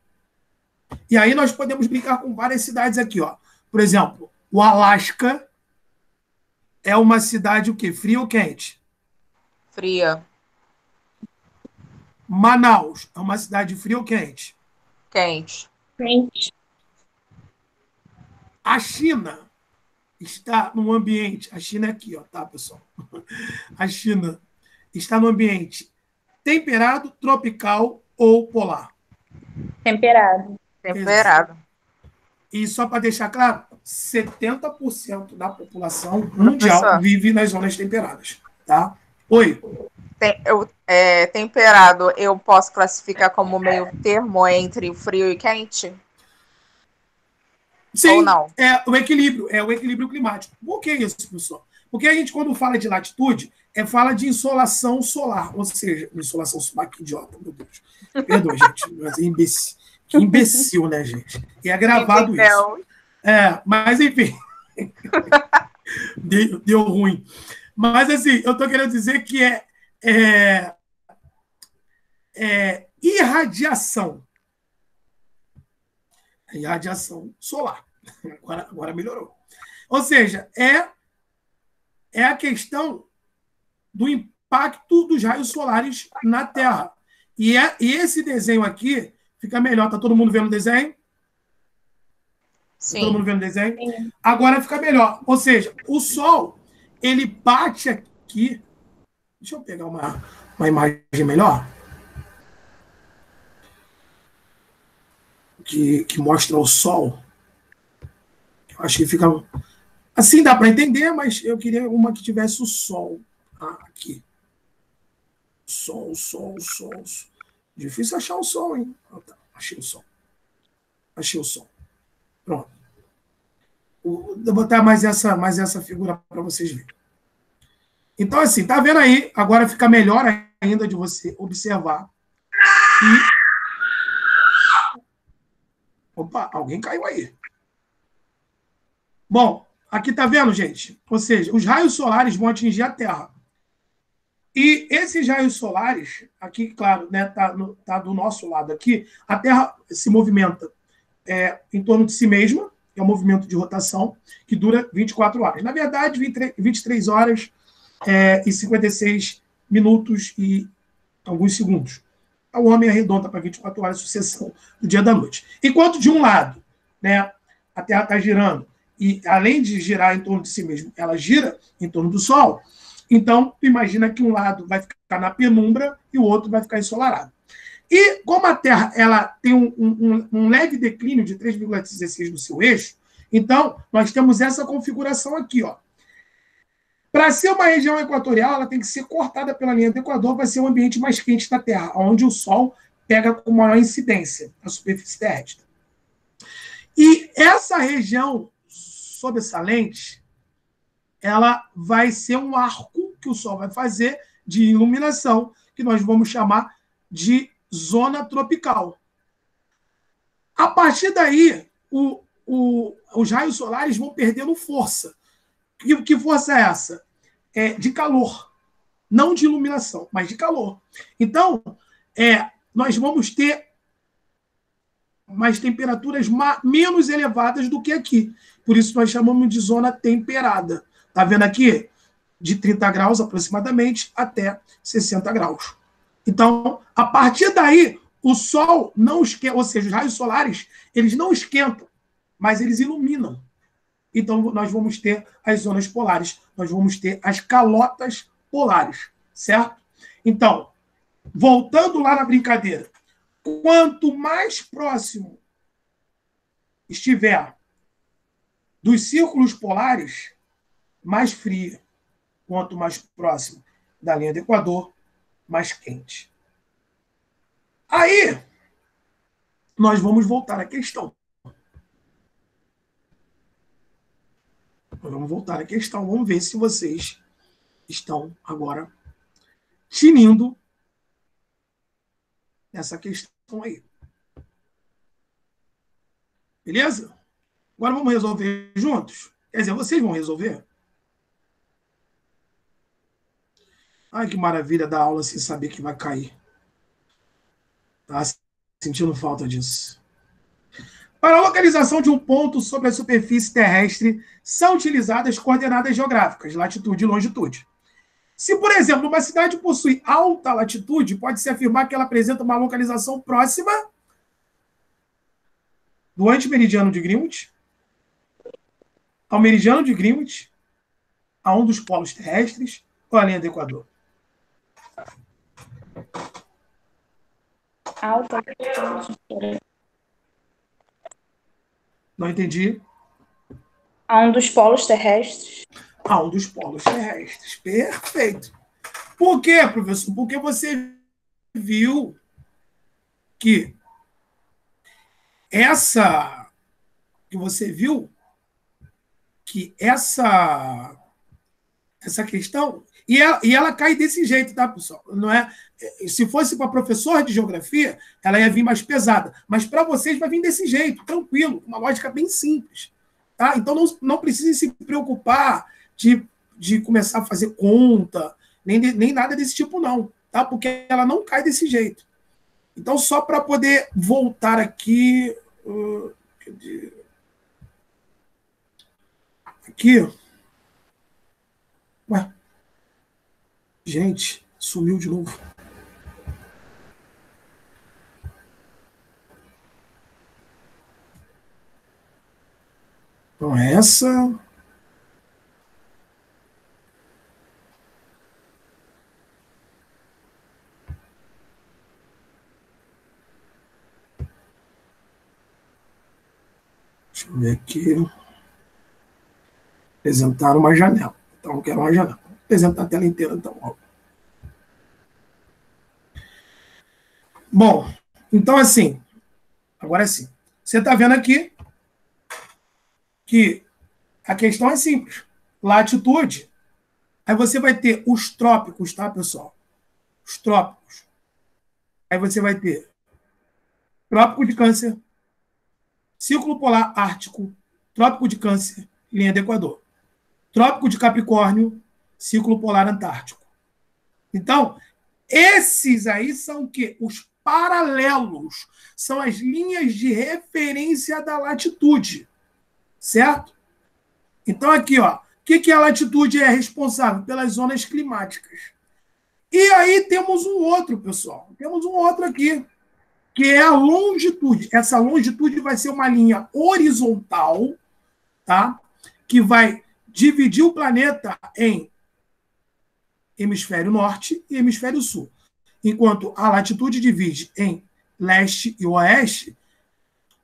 E aí nós podemos brincar com várias cidades aqui, ó. Por exemplo, o Alasca é uma cidade o quê? Fria ou quente? Fria. Manaus é uma cidade fria ou quente? Quente. Quente. A China está num ambiente... A China é aqui, ó, tá, pessoal? A China está num ambiente temperado, tropical ou polar? Temperado. Temperado. E só para deixar claro, 70% da população mundial vive nas zonas temperadas, tá? Oi. Temperado, eu posso classificar como meio termo entre frio e quente? Sim, ou não? É o equilíbrio climático. Por que isso, pessoal? Porque a gente, quando fala de latitude, fala de insolação solar, ou seja, insolação solar, que idiota, meu Deus. Perdoa, gente, mas é imbecil. Que imbecil, né, gente? E é gravado isso. Mas enfim. Deu ruim. Mas assim, eu estou querendo dizer que irradiação. Irradiação solar. Agora melhorou. Ou seja, é a questão do impacto dos raios solares na Terra. E esse desenho aqui fica melhor. Tá todo mundo vendo o desenho? Sim. Todo mundo vendo o desenho? Sim. Agora fica melhor. Ou seja, o Sol, ele bate aqui. Deixa eu pegar uma imagem melhor. Que mostra o Sol. Eu acho que fica... Assim dá para entender, mas eu queria uma que tivesse o Sol. Aqui. Sol. Difícil achar o Sol, hein? Tá. Achei o Sol. Pronto. Vou botar mais essa figura para vocês verem. Então, assim, tá vendo aí? Agora fica melhor ainda de você observar. Opa, alguém caiu aí. Bom, aqui tá vendo, gente? Ou seja, os raios solares vão atingir a Terra. E esses raios solares, aqui, claro, né, tá do nosso lado aqui, a Terra se movimenta em torno de si mesma, que é um movimento de rotação, que dura 24 horas. Na verdade, 23 horas e 56 minutos e alguns segundos. O homem arredonda para 24 horas, sucessão do dia e da noite. Enquanto, de um lado, né, a Terra está girando, e além de girar em torno de si mesma, ela gira em torno do Sol, então, imagina que um lado vai ficar na penumbra e o outro vai ficar ensolarado. E como a Terra ela tem um leve declínio de 3,16 no seu eixo, então, nós temos essa configuração aqui, ó. Para ser uma região equatorial, ela tem que ser cortada pela linha do Equador, vai ser um ambiente mais quente da Terra, onde o Sol pega com maior incidência na superfície terrestre. E essa região sobressalente, ela vai ser um arco que o Sol vai fazer de iluminação, que nós vamos chamar de zona tropical. A partir daí, os raios solares vão perdendo força. Que força é essa? De calor. Não de iluminação, mas de calor. Então, nós vamos ter mais temperaturas menos elevadas do que aqui. Por isso, nós chamamos de zona temperada. Está vendo aqui? De 30 graus aproximadamente até 60 graus. Então, a partir daí, O Sol não esquenta, ou seja, os raios solares, eles não esquentam, mas eles iluminam. Então, nós vamos ter as zonas polares, nós vamos ter as calotas polares, certo? Então, voltando lá na brincadeira, quanto mais próximo estiver dos círculos polares, mais fria. Quanto mais próximo da linha do Equador, mais quente. Aí, nós vamos voltar à questão. Vamos ver se vocês estão agora tinindo essa questão aí. Beleza? Agora vamos resolver juntos? Quer dizer, vocês vão resolver? Ai, que maravilha da aula sem saber que vai cair. Tá sentindo falta disso. Para a localização de um ponto sobre a superfície terrestre, são utilizadas coordenadas geográficas, latitude e longitude. Se, por exemplo, uma cidade possui alta latitude, pode-se afirmar que ela apresenta uma localização próxima do antimeridiano de Greenwich, ao meridiano de Greenwich, a um dos polos terrestres ou à linha do Equador. Alta latitude. Não entendi. A um dos polos terrestres. A um dos polos terrestres. Perfeito. Por quê, professor? Porque você viu que essa questão e ela cai desse jeito, tá, pessoal? Não é? Se fosse para professor de geografia, ela ia vir mais pesada, mas para vocês vai vir desse jeito, tranquilo, uma lógica bem simples, tá? Então não precisem se preocupar de começar a fazer conta, nem nada desse tipo não, tá? Porque ela não cai desse jeito. Então só para poder voltar aqui, aqui. Ué. Gente, sumiu de novo. Então, essa... Deixa eu ver aqui. Apresentar uma janela. Então, eu quero uma janela. Vou apresentar a tela inteira, então. Bom, então assim, agora sim. Você está vendo aqui que a questão é simples. Latitude. Aí você vai ter os trópicos, tá, pessoal? Os trópicos. Aí você vai ter Trópico de Câncer, Círculo Polar Ártico, Trópico de Câncer, linha do Equador. Trópico de Capricórnio, Círculo Polar Antártico. Então, esses aí são o quê? Os paralelos. São as linhas de referência da latitude. Certo? Então, aqui, ó, o que a latitude é responsável? Pelas zonas climáticas. E aí temos um outro, pessoal. Temos um outro aqui, que é a longitude. Essa longitude vai ser uma linha horizontal, tá? Que vai dividir o planeta em hemisfério norte e hemisfério sul. Enquanto a latitude divide em leste e oeste,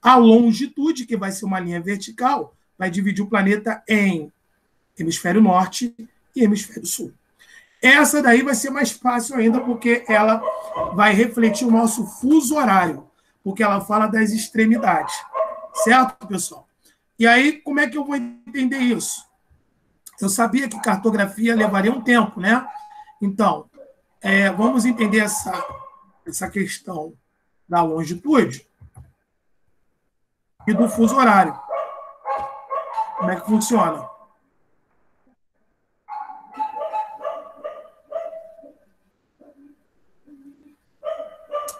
a longitude, que vai ser uma linha vertical, vai dividir o planeta em hemisfério norte e hemisfério sul. Essa daí vai ser mais fácil ainda, porque ela vai refletir o nosso fuso horário, porque ela fala das extremidades. Certo, pessoal? E aí, como é que eu vou entender isso? Eu sabia que cartografia levaria um tempo, né? Então, vamos entender essa questão da longitude e do fuso horário. Como é que funciona?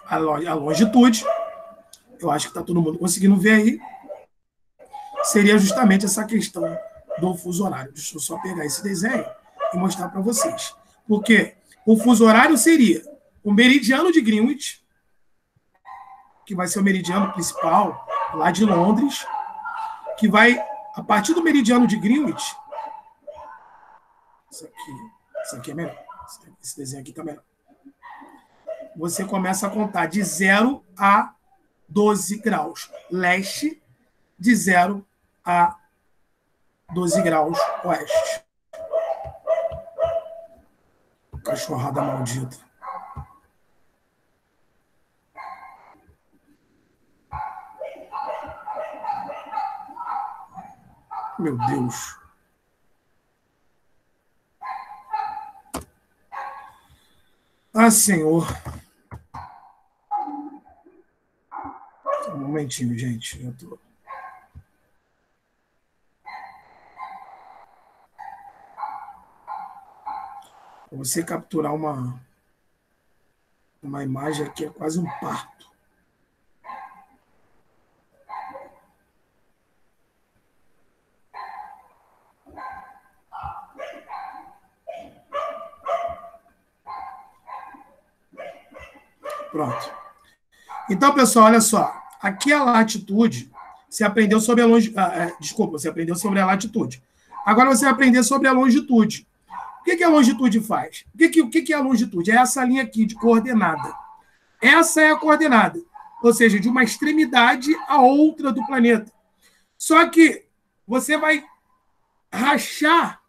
A longitude, eu acho que está todo mundo conseguindo ver aí, seria justamente essa questão do fuso horário. Deixa eu só pegar esse desenho e mostrar para vocês. Porque o fuso horário seria o meridiano de Greenwich, que vai ser o meridiano principal, lá de Londres, que vai, a partir do meridiano de Greenwich, isso aqui é melhor, esse desenho aqui tá melhor. Você começa a contar de 0 a 12 graus leste, de 0 a 12 graus oeste. Cachorrada maldita. Meu Deus. Ah, Senhor. Um momentinho, gente. Eu tô... Você capturar uma imagem aqui é quase um parto. Pronto. Então, pessoal, olha só. Aqui a latitude, você aprendeu sobre a longitude. Desculpa, você aprendeu sobre a latitude. Agora você vai aprender sobre a longitude. O que a longitude faz? O que é a longitude? É essa linha aqui de coordenada. Essa é a coordenada. Ou seja, de uma extremidade a outra do planeta. Só que você vai rachar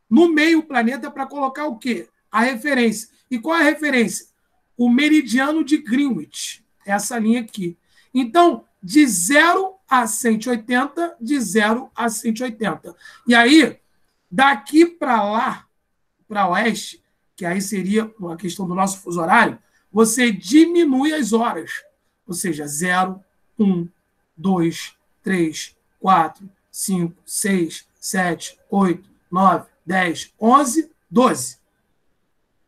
no meio o planeta para colocar o quê? A referência. E qual é a referência? O meridiano de Greenwich. Essa linha aqui. Então, de 0 a 180, de 0 a 180. E aí, daqui para lá, para oeste, que aí seria a questão do nosso fuso horário, você diminui as horas. Ou seja, 0, 1, 2, 3, 4, 5, 6, 7, 8, 9, 10, 11, 12.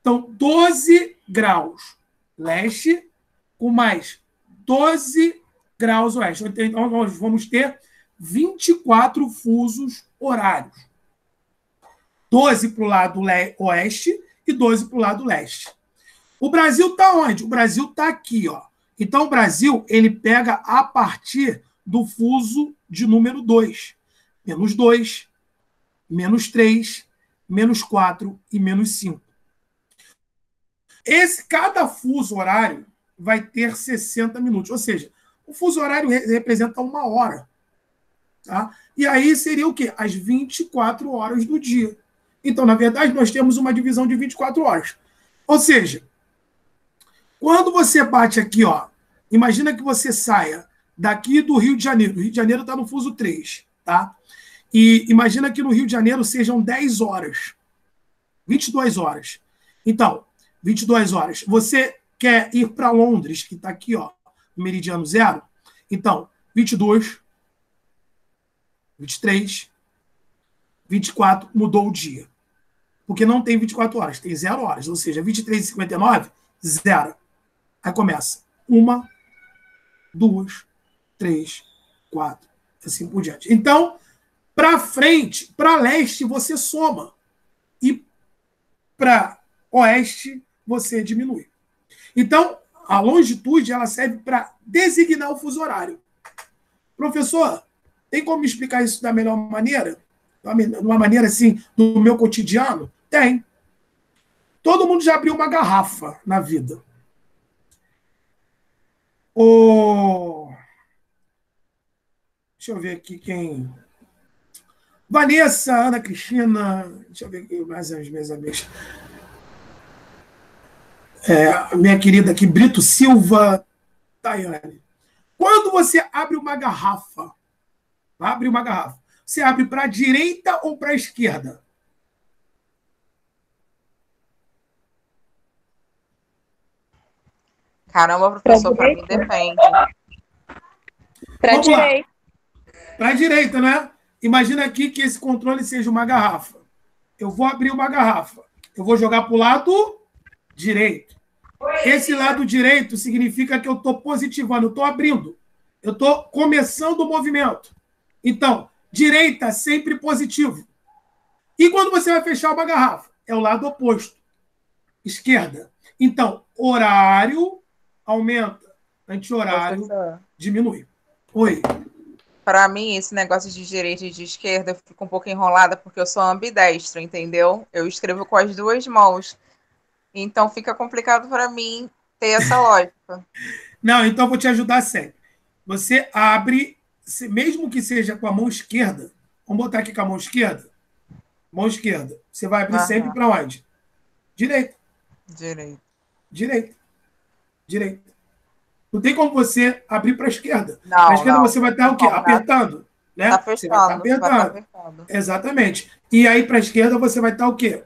Então, 12 graus leste com mais 12 graus oeste. Então, nós vamos ter 24 fusos horários. 12 para o lado oeste e 12 para o lado leste. O Brasil está onde? O Brasil está aqui, ó. Então, o Brasil, ele pega a partir do fuso de número 2. Menos 2, menos 3, menos 4 e menos 5. Cada fuso horário vai ter 60 minutos. Ou seja, o fuso horário representa 1 hora. Tá? E aí seria o quê? As 24 horas do dia. Então, na verdade, nós temos uma divisão de 24 horas. Ou seja, quando você bate aqui, ó, imagina que você saia daqui do Rio de Janeiro. O Rio de Janeiro está no fuso 3, tá? E imagina que no Rio de Janeiro sejam 10 horas. 22 horas. Então, 22 horas. Você quer ir para Londres, que está aqui, ó, no meridiano 0. Então, 22, 23, 24, mudou o dia. Porque não tem 24 horas, tem 0 horas. Ou seja, 23h59, 0. Aí começa. 1, 2, 3, 4, assim por diante. Então, para frente, para leste, você soma. E para oeste, você diminui. Então, a longitude ela serve para designar o fuso horário. Professor, tem como me explicar isso da melhor maneira? De uma maneira assim, do meu cotidiano? Tem. Todo mundo já abriu uma garrafa na vida. Deixa eu ver aqui quem... Vanessa, Ana Cristina, deixa eu ver aqui mais as minhas amigas. Minha querida aqui, Brito Silva, Tayane. Quando você abre uma garrafa, você abre para a direita ou para a esquerda? Caramba, professor, para mim depende. Para direita. Para a direita, né? Imagina aqui que esse controle seja uma garrafa. Eu vou abrir uma garrafa. Eu vou jogar para o lado direito. Esse lado direito significa que eu estou positivando, eu estou abrindo. Eu estou começando o movimento. Então, direita sempre positivo. E quando você vai fechar uma garrafa? É o lado oposto. Esquerda. Então, horário aumenta. anti-horário Professor, diminui. Oi. para mim, esse negócio de direita e de esquerda, eu fico um pouco enrolada porque eu sou ambidestra, entendeu? Eu escrevo com as duas mãos. Então fica complicado para mim ter essa lógica. Não, então eu vou te ajudar sempre. Você abre, mesmo que seja com a mão esquerda, vamos botar aqui com a mão esquerda. Mão esquerda. Você vai abrir sempre Aham, para onde? Direita, direito. direita, direita. Não tem como você abrir para a esquerda. Para a Não, esquerda não. você vai estar o quê? Não, né? Apertando. Tá Né? Você vai estar fechando, vai estar apertando. fechando. Exatamente. E aí para a esquerda você vai estar o quê?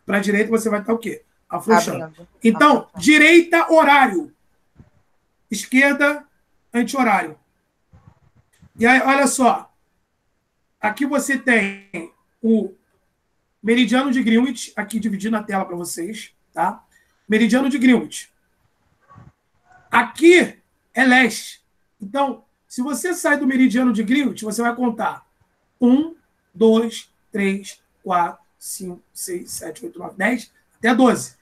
Para a direita você vai estar o quê? Afrouxando. Abrindo, Então, afrouxando. direita, horário. Esquerda, anti-horário. E aí, olha só. Aqui você tem o meridiano de Greenwich, aqui dividindo a tela para vocês, tá? Meridiano de Greenwich. Aqui é leste. Então, se você sai do meridiano de Greenwich, você vai contar 1, 2, 3, 4, 5, 6, 7, 8, 9, 10, até 12.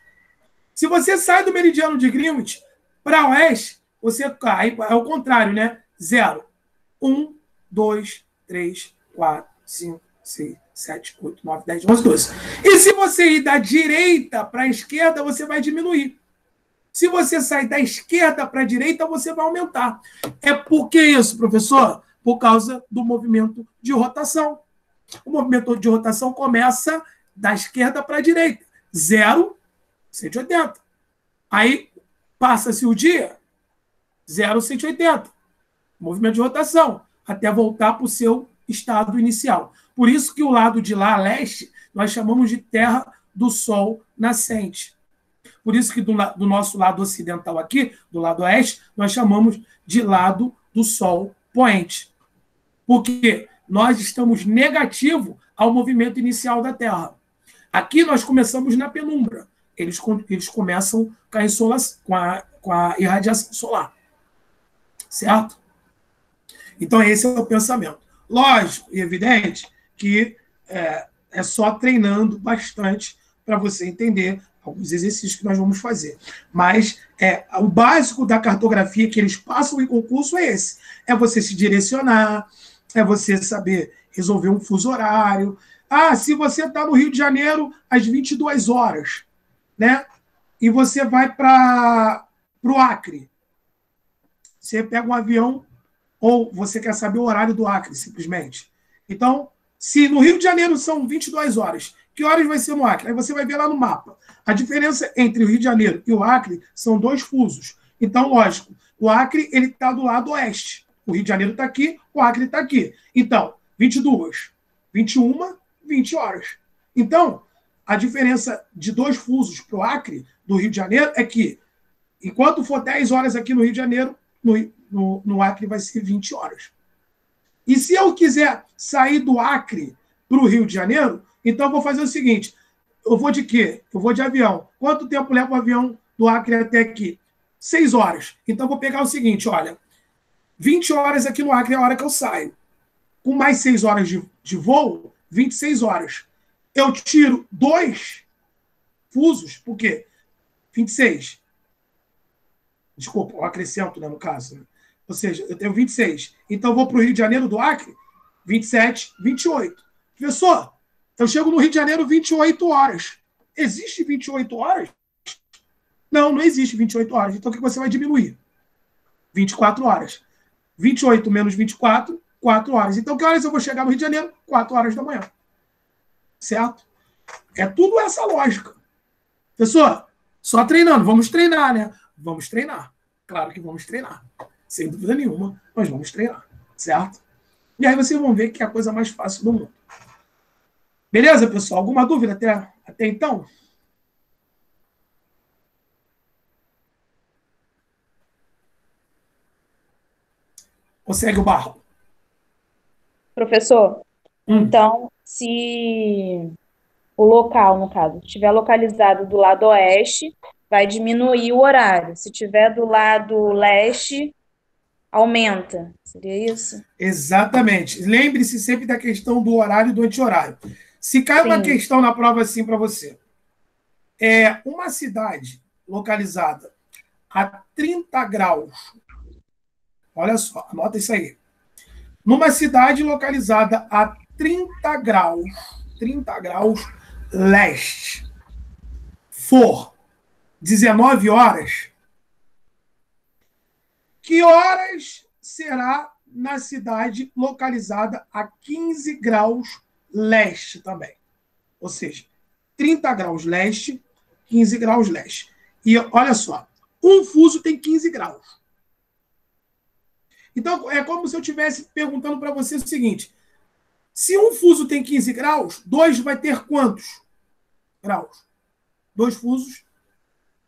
Se você sai do meridiano de Greenwich para oeste, você cai, é o contrário, né? 0. 1, 2, 3, 4, 5, 6, 7, 8, 9, 10, 11, 12. E se você ir da direita para a esquerda, você vai diminuir. Se você sair da esquerda para a direita, você vai aumentar. É por que isso, professor? Por causa do movimento de rotação. O movimento de rotação começa da esquerda para a direita. 0, 180. Aí passa-se o dia, 0, 180. Movimento de rotação, até voltar para o seu estado inicial. Por isso que o lado de lá, leste, nós chamamos de terra do sol nascente. Por isso que do nosso lado ocidental aqui, do lado oeste, nós chamamos de lado do sol poente. Porque nós estamos negativo ao movimento inicial da Terra. Aqui nós começamos na penumbra. Eles começam com a irradiação solar. Certo? Então, esse é o pensamento. Lógico e evidente que é só treinando bastante para você entender alguns exercícios que nós vamos fazer. Mas o básico da cartografia que eles passam em concurso é esse. É você se direcionar, é você saber resolver um fuso horário. Ah, se você está no Rio de Janeiro às 22 horas, né? E você vai para o Acre. Você pega um avião ou você quer saber o horário do Acre, simplesmente. Então, se no Rio de Janeiro são 22 horas, que horas vai ser no Acre? Aí você vai ver lá no mapa. A diferença entre o Rio de Janeiro e o Acre são 2 fusos. Então, lógico, o Acre ele está do lado oeste. O Rio de Janeiro está aqui, o Acre está aqui. Então, 22, 21, 20 horas. Então, a diferença de 2 fusos para o Acre, do Rio de Janeiro, é que, enquanto for 10 horas aqui no Rio de Janeiro, no Acre vai ser 20 horas. E se eu quiser sair do Acre para o Rio de Janeiro, então eu vou fazer o seguinte, eu vou de quê? Eu vou de avião. Quanto tempo leva o avião do Acre até aqui? 6 horas. Então eu vou pegar o seguinte, olha, 20 horas aqui no Acre é a hora que eu saio. Com mais 6 horas de voo, 26 horas. Eu tiro 2 fusos, por quê? 26. Desculpa, eu acrescento, né, no caso. Né? Ou seja, eu tenho 26. Então eu vou para o Rio de Janeiro do Acre, 27, 28. Professor, eu chego no Rio de Janeiro 28 horas. Existe 28 horas? Não, não existe 28 horas. Então o que você vai diminuir? 24 horas. 28 menos 24, 4 horas. Então que horas eu vou chegar no Rio de Janeiro? 4 horas da manhã. Certo? É tudo essa lógica. Professor, só treinando. Vamos treinar, né? Vamos treinar. Claro que vamos treinar. Sem dúvida nenhuma, mas vamos treinar. Certo? E aí vocês vão ver que é a coisa mais fácil do mundo. Beleza, pessoal? Alguma dúvida até então? Consegue o barro? Professor, então, se o local, no caso, estiver localizado do lado oeste, vai diminuir o horário. Se estiver do lado leste, aumenta. Seria isso? Exatamente. Lembre-se sempre da questão do horário e do anti-horário. Se cai uma questão na prova assim para você, uma cidade localizada a 30 graus Olha só, anota isso aí. Numa cidade localizada a 30 graus leste, for 19 horas, que horas será na cidade localizada a 15 graus leste também? Ou seja, 30 graus leste, 15 graus leste. E olha só, um fuso tem 15 graus. Então, é como se eu estivesse perguntando para você o seguinte: se um fuso tem 15 graus, 2 vai ter quantos graus? 2 fusos,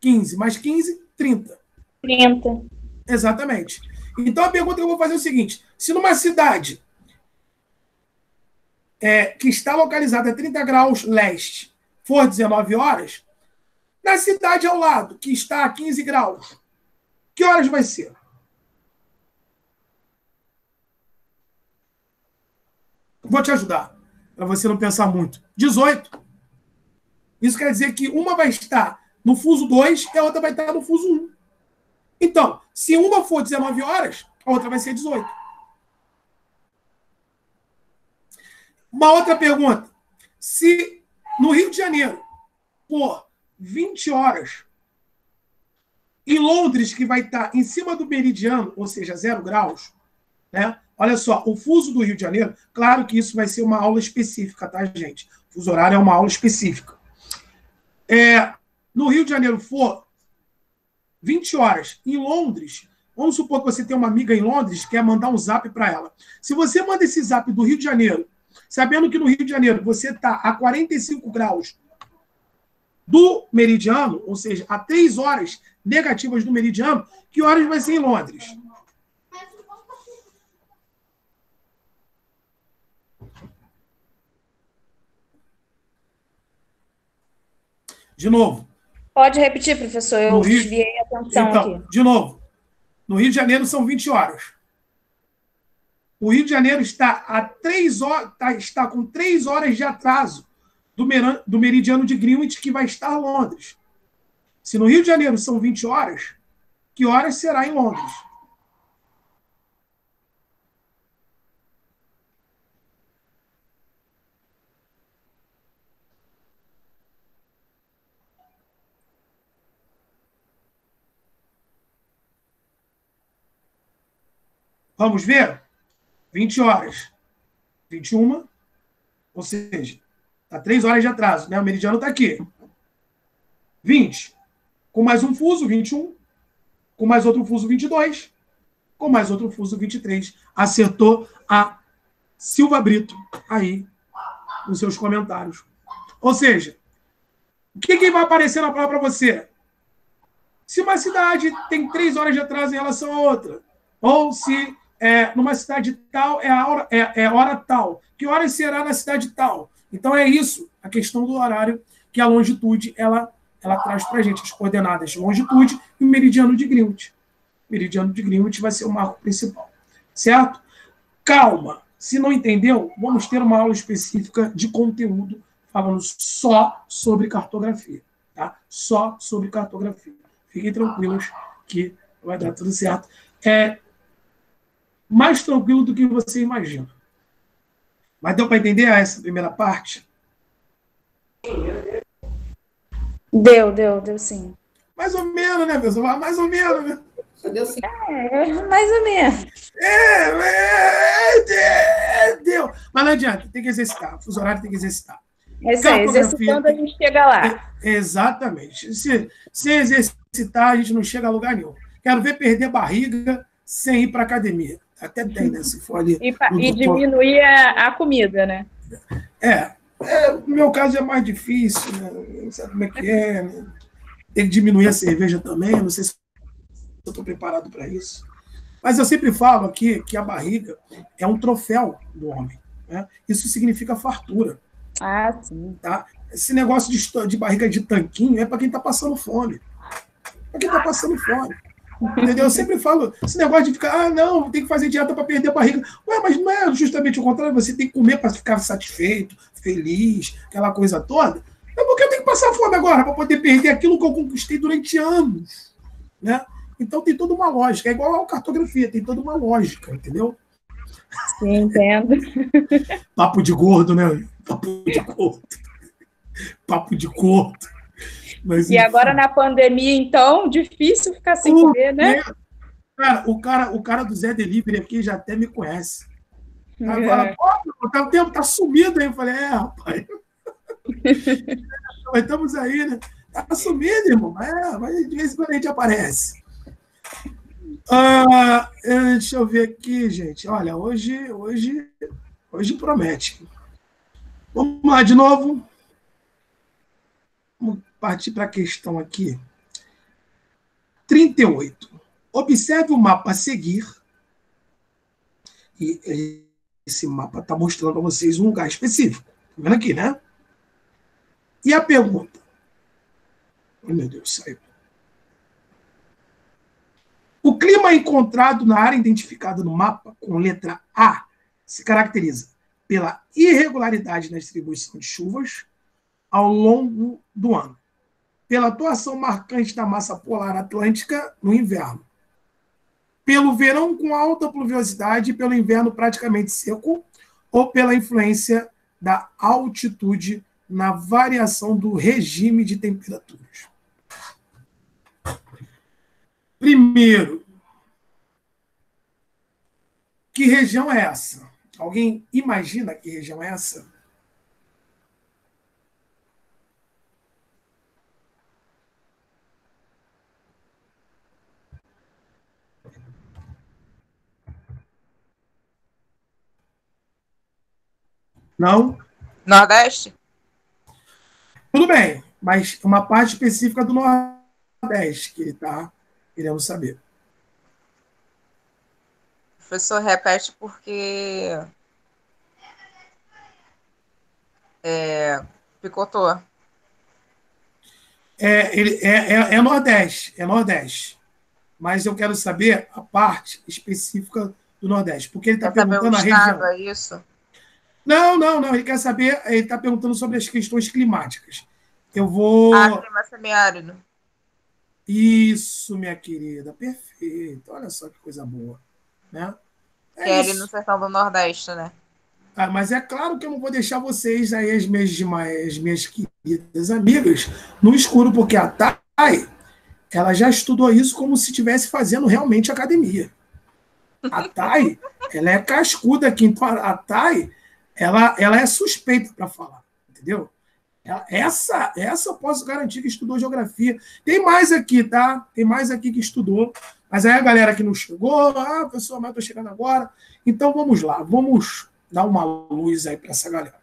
15. Mais 15, 30. 30. Exatamente. Então, a pergunta que eu vou fazer é o seguinte: se numa cidade que está localizada a 30 graus leste for 19 horas, na cidade ao lado, que está a 15 graus, que horas vai ser? Vou te ajudar, para você não pensar muito. 18. Isso quer dizer que uma vai estar no fuso 2 e a outra vai estar no fuso 1. Então, se uma for 19 horas, a outra vai ser 18. Uma outra pergunta. Se no Rio de Janeiro, por 20 horas, em Londres, que vai estar em cima do meridiano, ou seja, 0 graus, né? Olha só, o fuso do Rio de Janeiro, claro que isso vai ser uma aula específica, tá, gente? O fuso horário é uma aula específica. No Rio de Janeiro for 20 horas, em Londres, vamos supor que você tem uma amiga em Londres, quer mandar um zap para ela. Se você manda esse zap do Rio de Janeiro, sabendo que no Rio de Janeiro você está a 45 graus do meridiano, ou seja, a 3 horas negativas do meridiano, que horas vai ser em Londres? De novo. Pode repetir, professor? Eu desviei a atenção então, aqui. De novo. No Rio de Janeiro são 20 horas. O Rio de Janeiro está a 3 horas, está com 3 horas de atraso do meridiano de Greenwich, que vai estar em Londres. Se no Rio de Janeiro são 20 horas, que horas será em Londres? Vamos ver? 20 horas. 21, ou seja, está 3 horas de atraso, né? O meridiano está aqui. 20. Com mais um fuso, 21. Com mais outro fuso, 22. Com mais outro fuso, 23. Acertou a Silva Brito aí nos seus comentários. Ou seja, o que vai aparecer na prova para você? Se uma cidade tem 3 horas de atraso em relação a outra, ou se numa cidade tal é hora tal, que horas será na cidade tal? Então é isso, a questão do horário, que a longitude ela traz para a gente, as coordenadas de longitude e o meridiano de Greenwich. O meridiano de Greenwich vai ser o marco principal, certo? Calma, se não entendeu, vamos ter uma aula específica de conteúdo falando só sobre cartografia, tá? Só sobre cartografia. Fiquem tranquilos que vai dar tudo certo. Mais tranquilo do que você imagina. Mas deu para entender essa primeira parte? Deu sim. Mais ou menos, né, pessoal? Mais ou menos, né? Deu sim. Mais ou menos. Deu. Mas não adianta, tem que exercitar. O fuso horário tem que exercitar. É isso aí, exercitando a gente chega lá. Exatamente. Se exercitar, a gente não chega a lugar nenhum. Quero ver perder barriga sem ir para academia. Até tem, né? Se for ali. E diminuir a comida, né? No meu caso é mais difícil, né? Não sabe como é que é. Né? Tem que diminuir a cerveja também. Não sei se eu estou preparado para isso. Mas eu sempre falo aqui que a barriga é um troféu do homem. Né? Isso significa fartura. Ah, sim. Tá? Esse negócio de barriga de tanquinho é para quem está passando fome. Para quem está passando fome. Entendeu? Eu sempre falo, esse negócio de ficar, não, tem que fazer dieta para perder a barriga. Ué, mas não é justamente o contrário, você tem que comer para ficar satisfeito, feliz, aquela coisa toda. É porque eu tenho que passar fome agora para poder perder aquilo que eu conquistei durante anos. Né? Então tem toda uma lógica. É igual a cartografia, tem toda uma lógica, entendeu? Sim, entendo. Papo de gordo, né? Papo de gordo. Papo de gordo. Mas, E agora na pandemia, então, difícil ficar sem comer, né? Cara, o cara do Zé Delivery aqui já até me conhece. Aí fala, pô, o tempo tá sumido aí. Eu falei, rapaz. Mas estamos aí, né? Tá sumido, irmão. Mas de vez em quando a gente aparece. Deixa eu ver aqui, gente. Olha, hoje promete. Vamos lá de novo. Vamos partir para a questão aqui. 38. Observe o mapa a seguir. E esse mapa está mostrando para vocês um lugar específico. Tá vendo aqui, né? E a pergunta? Oh, meu Deus, saiu. O clima encontrado na área identificada no mapa, com letra A, se caracteriza pela irregularidade na distribuição de chuvas ao longo do ano, pela atuação marcante da massa polar atlântica no inverno, pelo verão com alta pluviosidade e pelo inverno praticamente seco, ou pela influência da altitude na variação do regime de temperaturas. Primeiro, que região é essa? Alguém imagina que região é essa? Não? Nordeste? Tudo bem, mas uma parte específica do Nordeste que ele está querendo saber. Professor, repete porque picotou. É Nordeste, é Nordeste. Mas eu quero saber a parte específica do Nordeste, porque ele está perguntando a região. É isso? Não, ele quer saber, ele está perguntando sobre as questões climáticas. Eu vou... clima semiárido. Isso, minha querida, perfeito. Olha só que coisa boa. Né? Que é ali no sertão do Nordeste, né? Mas é claro que eu não vou deixar vocês aí, as minhas queridas amigas, no escuro, porque a Thay, ela já estudou isso como se estivesse fazendo realmente academia. A Thay, ela é cascuda aqui, então a Thay, ela é suspeita para falar, entendeu? Essa eu posso garantir que estudou geografia. Tem mais aqui, tá? Tem mais aqui que estudou. Mas aí a galera que não chegou, pessoal, mas eu estou chegando agora. Então vamos lá, vamos dar uma luz aí para essa galera.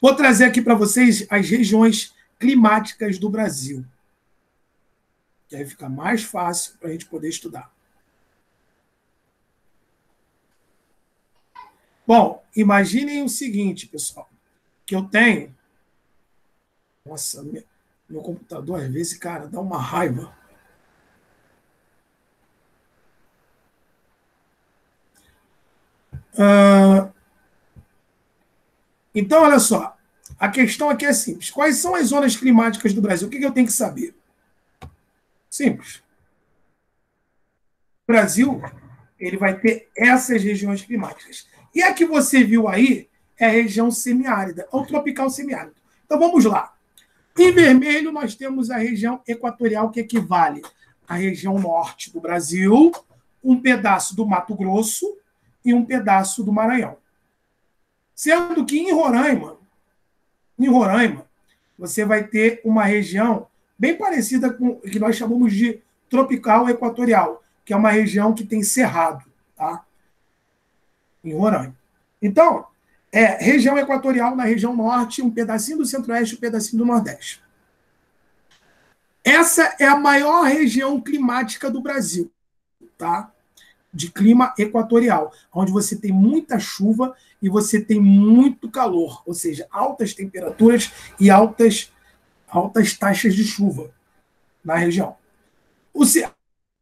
Vou trazer aqui para vocês as regiões climáticas do Brasil. Que aí fica mais fácil para a gente poder estudar. Bom, imaginem o seguinte, pessoal, que eu tenho... Nossa, meu computador, às vezes, cara, dá uma raiva. Então, olha só. A questão aqui é simples. Quais são as zonas climáticas do Brasil? O que eu tenho que saber? Simples. O Brasil, ele vai ter essas regiões climáticas. E a que você viu aí é a região semiárida, ou tropical semiárido. Então, vamos lá. Em vermelho, nós temos a região equatorial, que equivale à região norte do Brasil, um pedaço do Mato Grosso e um pedaço do Maranhão. Sendo que em Roraima, você vai ter uma região bem parecida com o que nós chamamos de tropical equatorial, que é uma região que tem cerrado, tá? Em Roraima. Então, região equatorial na região norte, um pedacinho do centro-oeste e um pedacinho do nordeste. Essa é a maior região climática do Brasil, tá? De clima equatorial, onde você tem muita chuva e você tem muito calor, ou seja, altas temperaturas e altas taxas de chuva na região.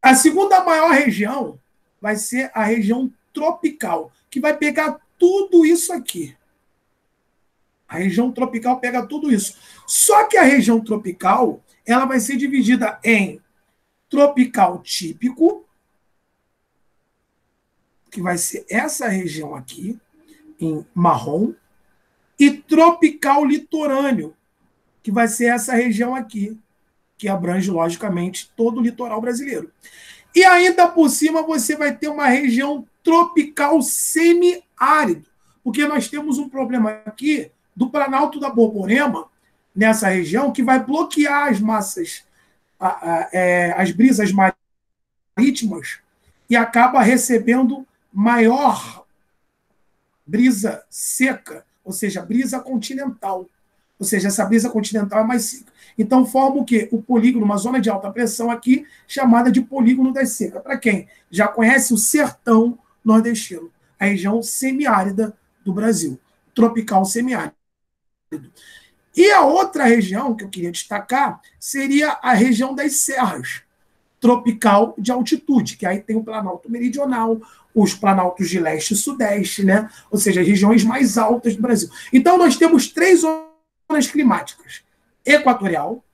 A segunda maior região vai ser a região tropical, que vai pegar tudo isso aqui. A região tropical pega tudo isso. Só que a região tropical, ela vai ser dividida em tropical típico, que vai ser essa região aqui, em marrom, e tropical litorâneo, que vai ser essa região aqui, que abrange, logicamente, todo o litoral brasileiro. E ainda por cima você vai ter uma região tropical semiárido, porque nós temos um problema aqui do Planalto da Borborema, nessa região, que vai bloquear as massas, as brisas marítimas, e acaba recebendo maior brisa seca, ou seja, brisa continental. Ou seja, essa brisa continental é mais seca. Então, forma o quê? O polígono, uma zona de alta pressão aqui, chamada de polígono das secas. Para quem já conhece o sertão nordestino, a região semiárida do Brasil, tropical semiárido. E a outra região que eu queria destacar seria a região das serras, tropical de altitude, que aí tem o Planalto Meridional, os planaltos de leste e sudeste, né? Ou seja, as regiões mais altas do Brasil. Então, nós temos 3 zonas climáticas: equatorial,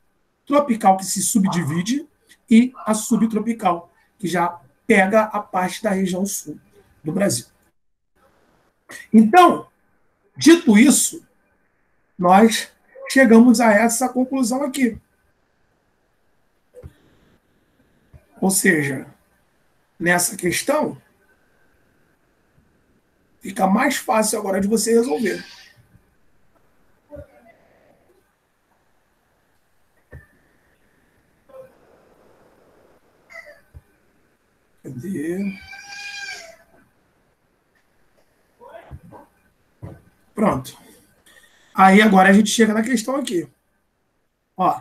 tropical, que se subdivide, e a subtropical, que já pega a parte da região sul do Brasil. Então, dito isso, nós chegamos a essa conclusão aqui. Ou seja, nessa questão, fica mais fácil agora de você resolver. Cadê? Pronto. Aí agora a gente chega na questão aqui. Ó.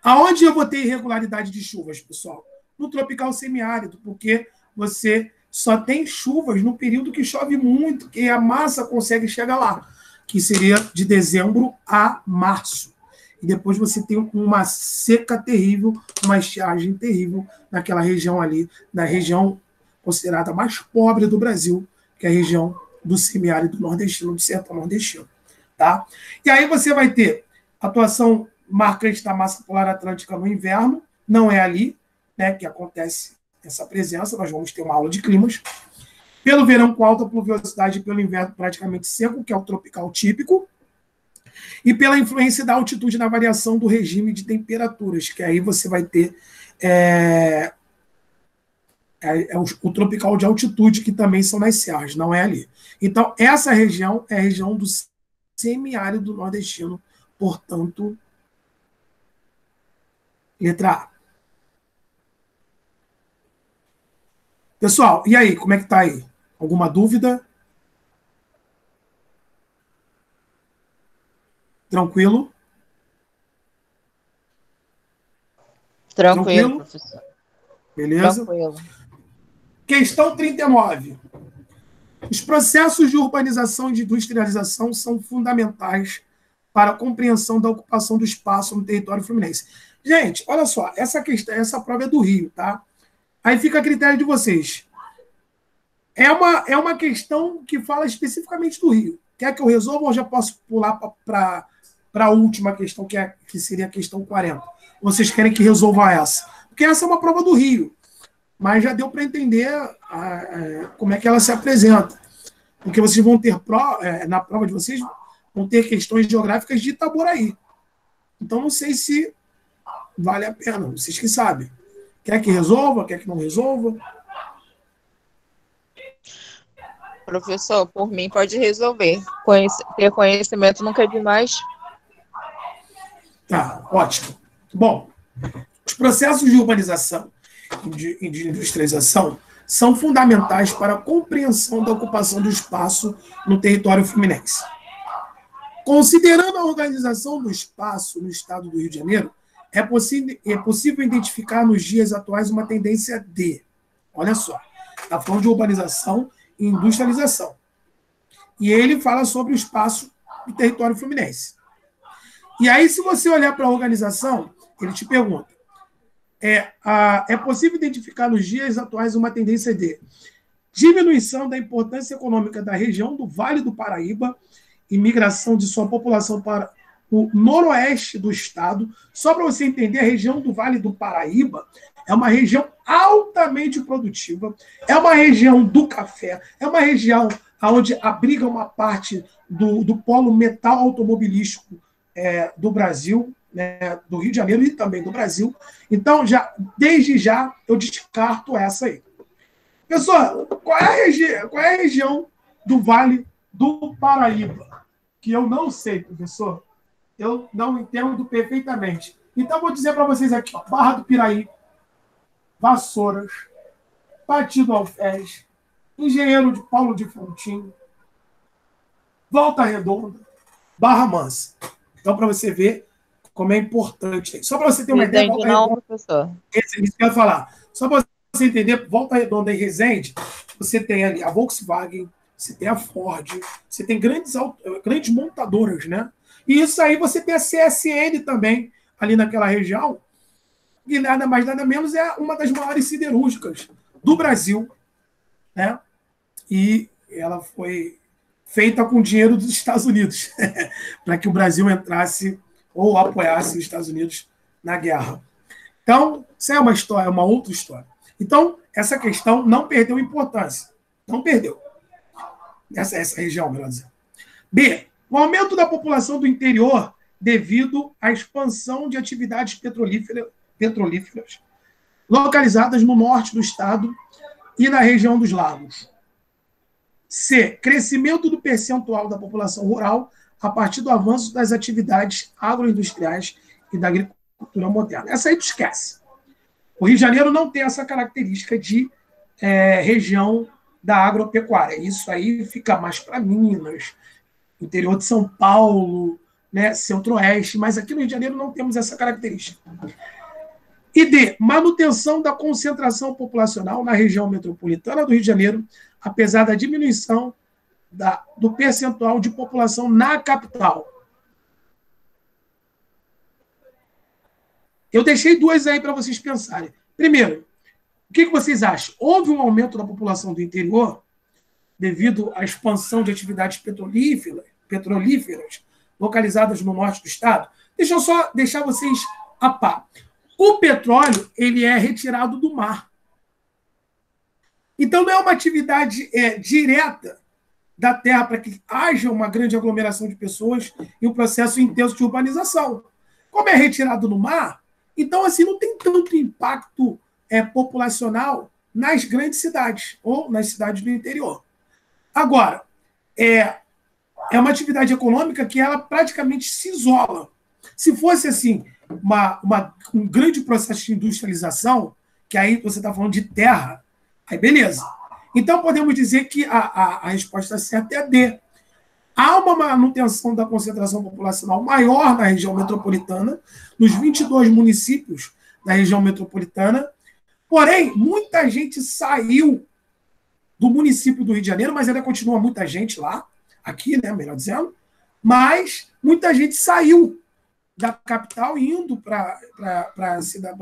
Aonde eu vou ter irregularidade de chuvas, pessoal? No tropical semiárido, porque você só tem chuvas no período que chove muito, que a massa consegue chegar lá, que seria de dezembro a março. E depois você tem uma seca terrível, uma estiagem terrível naquela região ali, na região considerada mais pobre do Brasil, que é a região do semiárido nordestino, do sertão nordestino. Tá? E aí você vai ter atuação marcante da massa polar atlântica no inverno, não é ali, né, que acontece essa presença, nós vamos ter uma aula de climas. Pelo verão com alta pluviosidade e pelo inverno praticamente seco, que é o tropical típico, e pela influência da altitude na variação do regime de temperaturas, que aí você vai ter o tropical de altitude, que também são nas serras, não é ali. Então, essa região é a região do semiárido nordestino, portanto, letra A. Pessoal, e aí, como é que tá aí? Alguma dúvida? Tranquilo? Tranquilo, professor. Beleza? Tranquilo. Questão 39. Os processos de urbanização e de industrialização são fundamentais para a compreensão da ocupação do espaço no território fluminense. Gente, olha só, essa prova é do Rio, tá? Aí fica a critério de vocês. É uma questão que fala especificamente do Rio. Quer que eu resolva ou já posso pular para a última questão, que seria a questão 40? Vocês querem que resolva essa? Porque essa é uma prova do Rio, mas já deu para entender como é que ela se apresenta. Porque vocês vão ter, na prova de vocês, vão ter questões geográficas de Itaboraí. Então, não sei se vale a pena, vocês que sabem. Quer que resolva, quer que não resolva? Professor, por mim pode resolver. Ter conhecimento nunca é demais. Tá, ótimo. Bom, os processos de urbanização e de industrialização são fundamentais para a compreensão da ocupação do espaço no território fluminense. Considerando a organização do espaço no estado do Rio de Janeiro, é possível identificar nos dias atuais uma tendência de, olha só, está falando de urbanização e industrialização. E ele fala sobre o espaço do território fluminense. E aí, se você olhar para a organização, ele te pergunta, é possível identificar nos dias atuais uma tendência de diminuição da importância econômica da região do Vale do Paraíba e migração de sua população para o noroeste do estado. Só para você entender, a região do Vale do Paraíba é uma região altamente produtiva, é uma região do café, é uma região onde abriga uma parte do polo metal automobilístico do Brasil, né, do Rio de Janeiro e também do Brasil. Então, desde já, eu descarto essa aí. Pessoal, qual é a região do Vale do Paraíba? Que eu não sei, professor. Eu não entendo perfeitamente. Então, vou dizer para vocês aqui, ó, Barra do Piraí, Vassouras, Partido Alferes, Engenheiro de Paulo de Fontinho, Volta Redonda, Barra Mansa. Então, para você ver como é importante. Só para você ter uma ideia... Resende não, professor. Isso que eu ia falar. Só para você entender, Volta Redonda e Resende, você tem ali a Volkswagen, você tem a Ford, você tem grandes montadoras, né? E isso aí você tem a CSN também, ali naquela região, que nada mais, nada menos é uma das maiores siderúrgicas do Brasil, né? E ela foi feita com dinheiro dos Estados Unidos, para que o Brasil entrasse ou apoiasse os Estados Unidos na guerra. Então, isso é uma história, uma outra história. Então, essa questão não perdeu importância. Não perdeu. Essa região, melhor dizer. B. O aumento da população do interior devido à expansão de atividades petrolíferas localizadas no norte do estado e na região dos lagos. C. Crescimento do percentual da população rural a partir do avanço das atividades agroindustriais e da agricultura moderna. Essa aí tu esquece. O Rio de Janeiro não tem essa característica de região da agropecuária. Isso aí fica mais para Minas, interior de São Paulo, né, Centro-Oeste, mas aqui no Rio de Janeiro não temos essa característica. E D. Manutenção da concentração populacional na região metropolitana do Rio de Janeiro, apesar da diminuição do percentual de população na capital. Eu deixei duas aí para vocês pensarem. Primeiro, o que vocês acham? Houve um aumento da população do interior devido à expansão de atividades petrolíferas localizadas no norte do estado? Deixa eu só deixar vocês a par. O petróleo ele é retirado do mar. Então, não é uma atividade direta da terra para que haja uma grande aglomeração de pessoas e um processo intenso de urbanização. Como é retirado no mar, então, assim, não tem tanto impacto populacional nas grandes cidades ou nas cidades do interior. Agora, é uma atividade econômica que ela praticamente se isola. Se fosse, assim, um grande processo de industrialização, que aí você está falando de terra, aí beleza. Então, podemos dizer que a resposta certa é a D. Há uma manutenção da concentração populacional maior na região metropolitana, nos 22 municípios da região metropolitana. Porém, muita gente saiu do município do Rio de Janeiro, mas ainda continua muita gente lá, aqui, né, melhor dizendo, mas muita gente saiu da capital indo para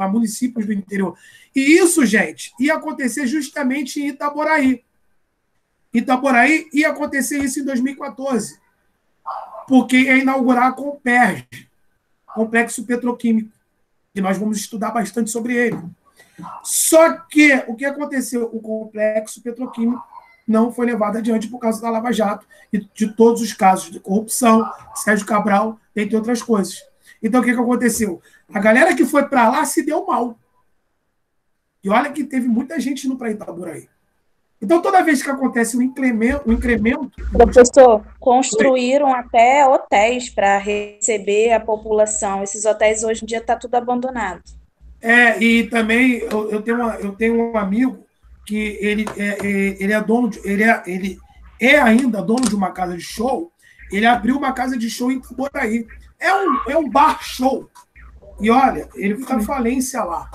municípios do interior. E isso, gente, ia acontecer justamente em Itaboraí. Itaboraí ia acontecer isso em 2014, porque ia inaugurar a Comperj, Complexo Petroquímico, e nós vamos estudar bastante sobre ele. Só que o que aconteceu? O Complexo Petroquímico não foi levado adiante por causa da Lava Jato e de todos os casos de corrupção, Sérgio Cabral, entre outras coisas. Então, o que aconteceu? A galera que foi para lá se deu mal. E olha que teve muita gente indo para Itaboraí. Então, toda vez que acontece um incremento... Professor, construíram até hotéis para receber a população. Esses hotéis, hoje em dia, está tudo abandonado. E também eu tenho um amigo que ele é ainda dono de uma casa de show. Ele abriu uma casa de show em Itaboraí. É um bar show. E olha, ele ficou em falência lá.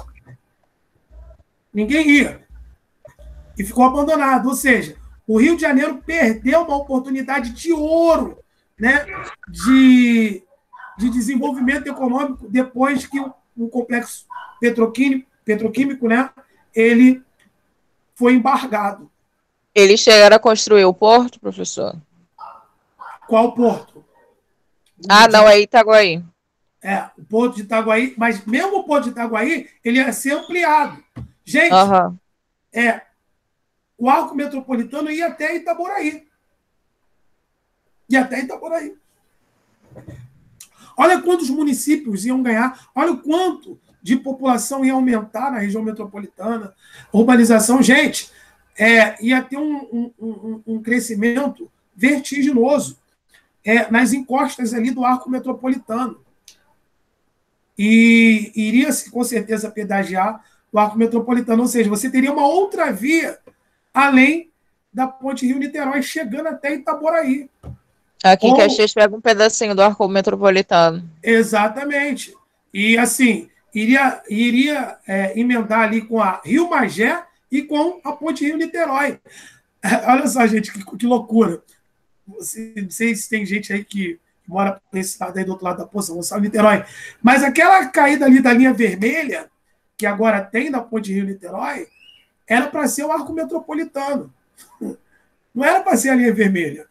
Ninguém ia. E ficou abandonado. Ou seja, o Rio de Janeiro perdeu uma oportunidade de ouro, né, de desenvolvimento econômico depois que o complexo petroquímico, né, ele foi embargado. Eles chegaram a construir o porto, professor? Qual porto? Ah, não, é Itaguaí. O Porto de Itaguaí, mas mesmo o Porto de Itaguaí, ele ia ser ampliado. Gente, Aham. o arco metropolitano ia até Itaboraí. Ia até Itaboraí. Olha quantos municípios iam ganhar, olha o quanto de população ia aumentar na região metropolitana, urbanização. Gente, ia ter um crescimento vertiginoso nas encostas ali do arco metropolitano. E iria-se, com certeza, pedagiar o arco metropolitano, ou seja, você teria uma outra via além da ponte Rio-Niterói, chegando até Itaboraí. Aqui em Caxias pega um pedacinho do arco metropolitano. Exatamente. E, assim, iria emendar ali com a Rio Magé e com a ponte Rio-Niterói. Olha só, gente, que loucura. Não sei se tem gente aí que mora nesse lado aí do outro lado da Poça Gonçalo, Niterói. Mas aquela caída ali da linha vermelha, que agora tem na ponte Rio-Niterói, era para ser o arco metropolitano. Não era para ser a linha vermelha.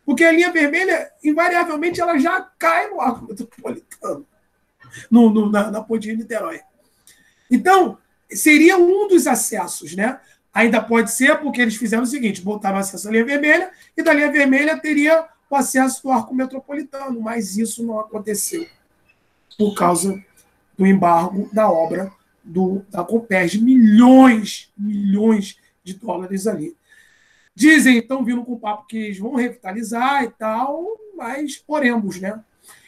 Porque a linha vermelha, invariavelmente, ela já cai no arco metropolitano, na ponte Rio-Niterói. Então, seria um dos acessos, né? Ainda pode ser porque eles fizeram o seguinte, botaram acesso à linha vermelha, e da linha vermelha teria o acesso do arco metropolitano, mas isso não aconteceu por causa do embargo da obra da Copérg, milhões de dólares ali. Dizem, estão vindo com o papo que eles vão revitalizar e tal, mas oremos, né?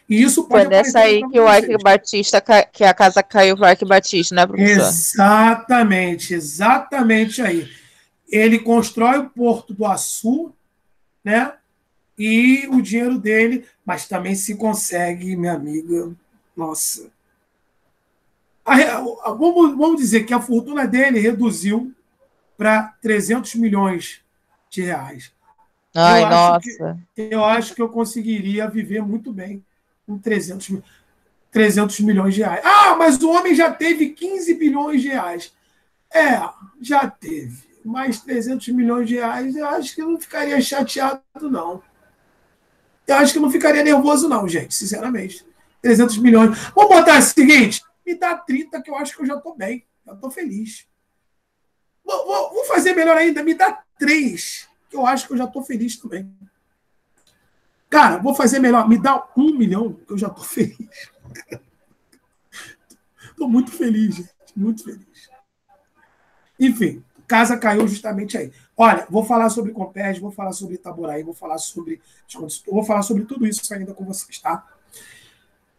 E isso pode Foi nessa aí que o Ike Batista, que a casa caiu para o Ike Batista, né, professor? Exatamente aí. Ele constrói o Porto do Açu, né? E o dinheiro dele, mas também se consegue, minha amiga, nossa. Vamos dizer que a fortuna dele reduziu para 300 milhões de reais. Ai, nossa. Eu acho que eu conseguiria viver muito bem com 300 milhões de reais. Ah, mas o homem já teve 15 bilhões de reais. Já teve. Mais 300 milhões de reais, eu acho que eu não ficaria chateado, não. Eu acho que eu não ficaria nervoso, não, gente, sinceramente. 300 milhões. Vamos botar o seguinte, me dá 30, que eu acho que eu já estou bem. Já estou feliz. Vou fazer melhor ainda, me dá 3, que eu acho que eu já estou feliz também. Cara, vou fazer melhor, me dá 1 milhão, que eu já estou feliz. Estou muito feliz, gente, muito feliz. Enfim, casa caiu justamente aí. Olha, vou falar sobre Copérg, vou falar sobre Itaboraí, vou falar sobre tudo isso ainda com vocês, tá?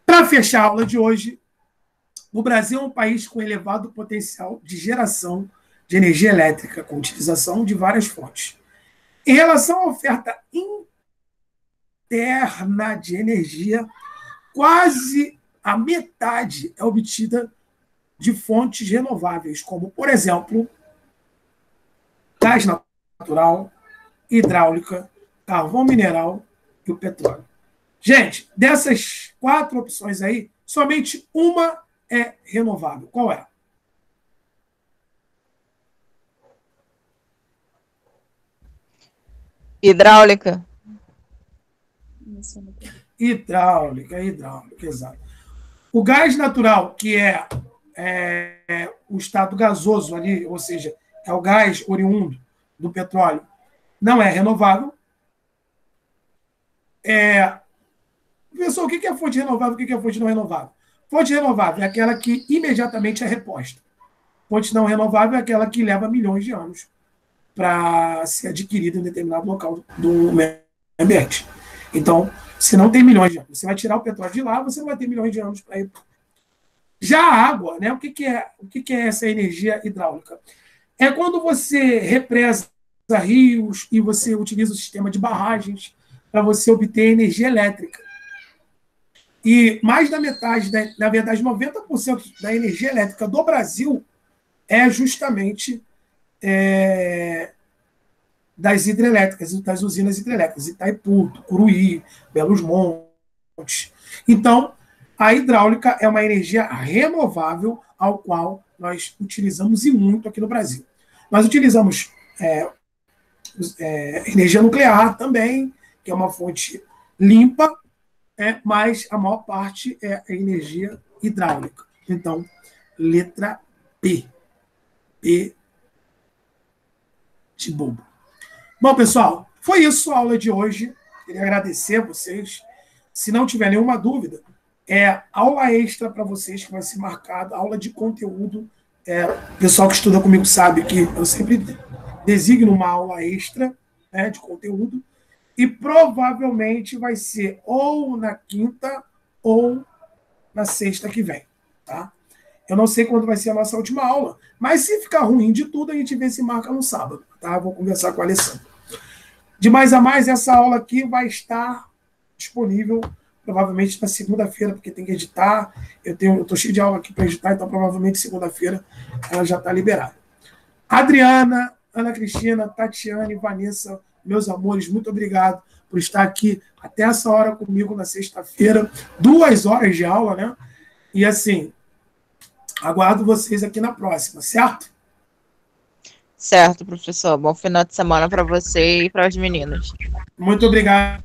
Para fechar a aula de hoje, o Brasil é um país com elevado potencial de geração de energia elétrica, com utilização de várias fontes. Em relação à oferta interna de energia, quase a metade é obtida de fontes renováveis, como, por exemplo, gás natural, hidráulica, carvão mineral e o petróleo. Gente, dessas 4 opções aí, somente uma é renovável. Qual é? Hidráulica. Hidráulica, exato. O gás natural, que é o estado gasoso ali, ou seja, é o gás oriundo do petróleo, não é renovável. Pessoal, o que é fonte renovável e o que é fonte não renovável? Fonte renovável é aquela que imediatamente é reposta. Fonte não renovável é aquela que leva milhões de anos para ser adquirida em determinado local do meio ambiente. Então, se não tem milhões de anos, você vai tirar o petróleo de lá, você não vai ter milhões de anos para ir. Já a água, né? O que é essa energia hidráulica? É quando você represa rios e você utiliza o sistema de barragens para você obter energia elétrica. E mais da metade, na verdade, 90% da energia elétrica do Brasil é justamente das hidrelétricas, das usinas hidrelétricas, Itaipu, Tucuruí, Belos Montes. Então, a hidráulica é uma energia renovável ao qual nós utilizamos e muito aqui no Brasil. Nós utilizamos energia nuclear também, que é uma fonte limpa, mas a maior parte é a energia hidráulica. Então, letra P. P de bobo. Bom, pessoal, foi isso a aula de hoje. Queria agradecer a vocês. Se não tiver nenhuma dúvida, aula extra para vocês que vai ser marcada, aula de conteúdo. O pessoal que estuda comigo sabe que eu sempre designo uma aula extra, né, de conteúdo, e provavelmente vai ser ou na quinta ou na sexta que vem, tá? Eu não sei quando vai ser a nossa última aula, mas se ficar ruim de tudo, a gente vê se marca no sábado, tá? Vou conversar com a Alessandra. De mais a mais, essa aula aqui vai estar disponível provavelmente na segunda-feira, porque tem que editar. Eu estou cheio de aula aqui para editar, então provavelmente segunda-feira ela já está liberada. Adriana, Ana Cristina, Tatiane, Vanessa, meus amores, muito obrigado por estar aqui até essa hora comigo na sexta-feira. 2 horas de aula, né? E assim, aguardo vocês aqui na próxima, certo? Certo, professor. Bom final de semana para você e para os meninos. Muito obrigado.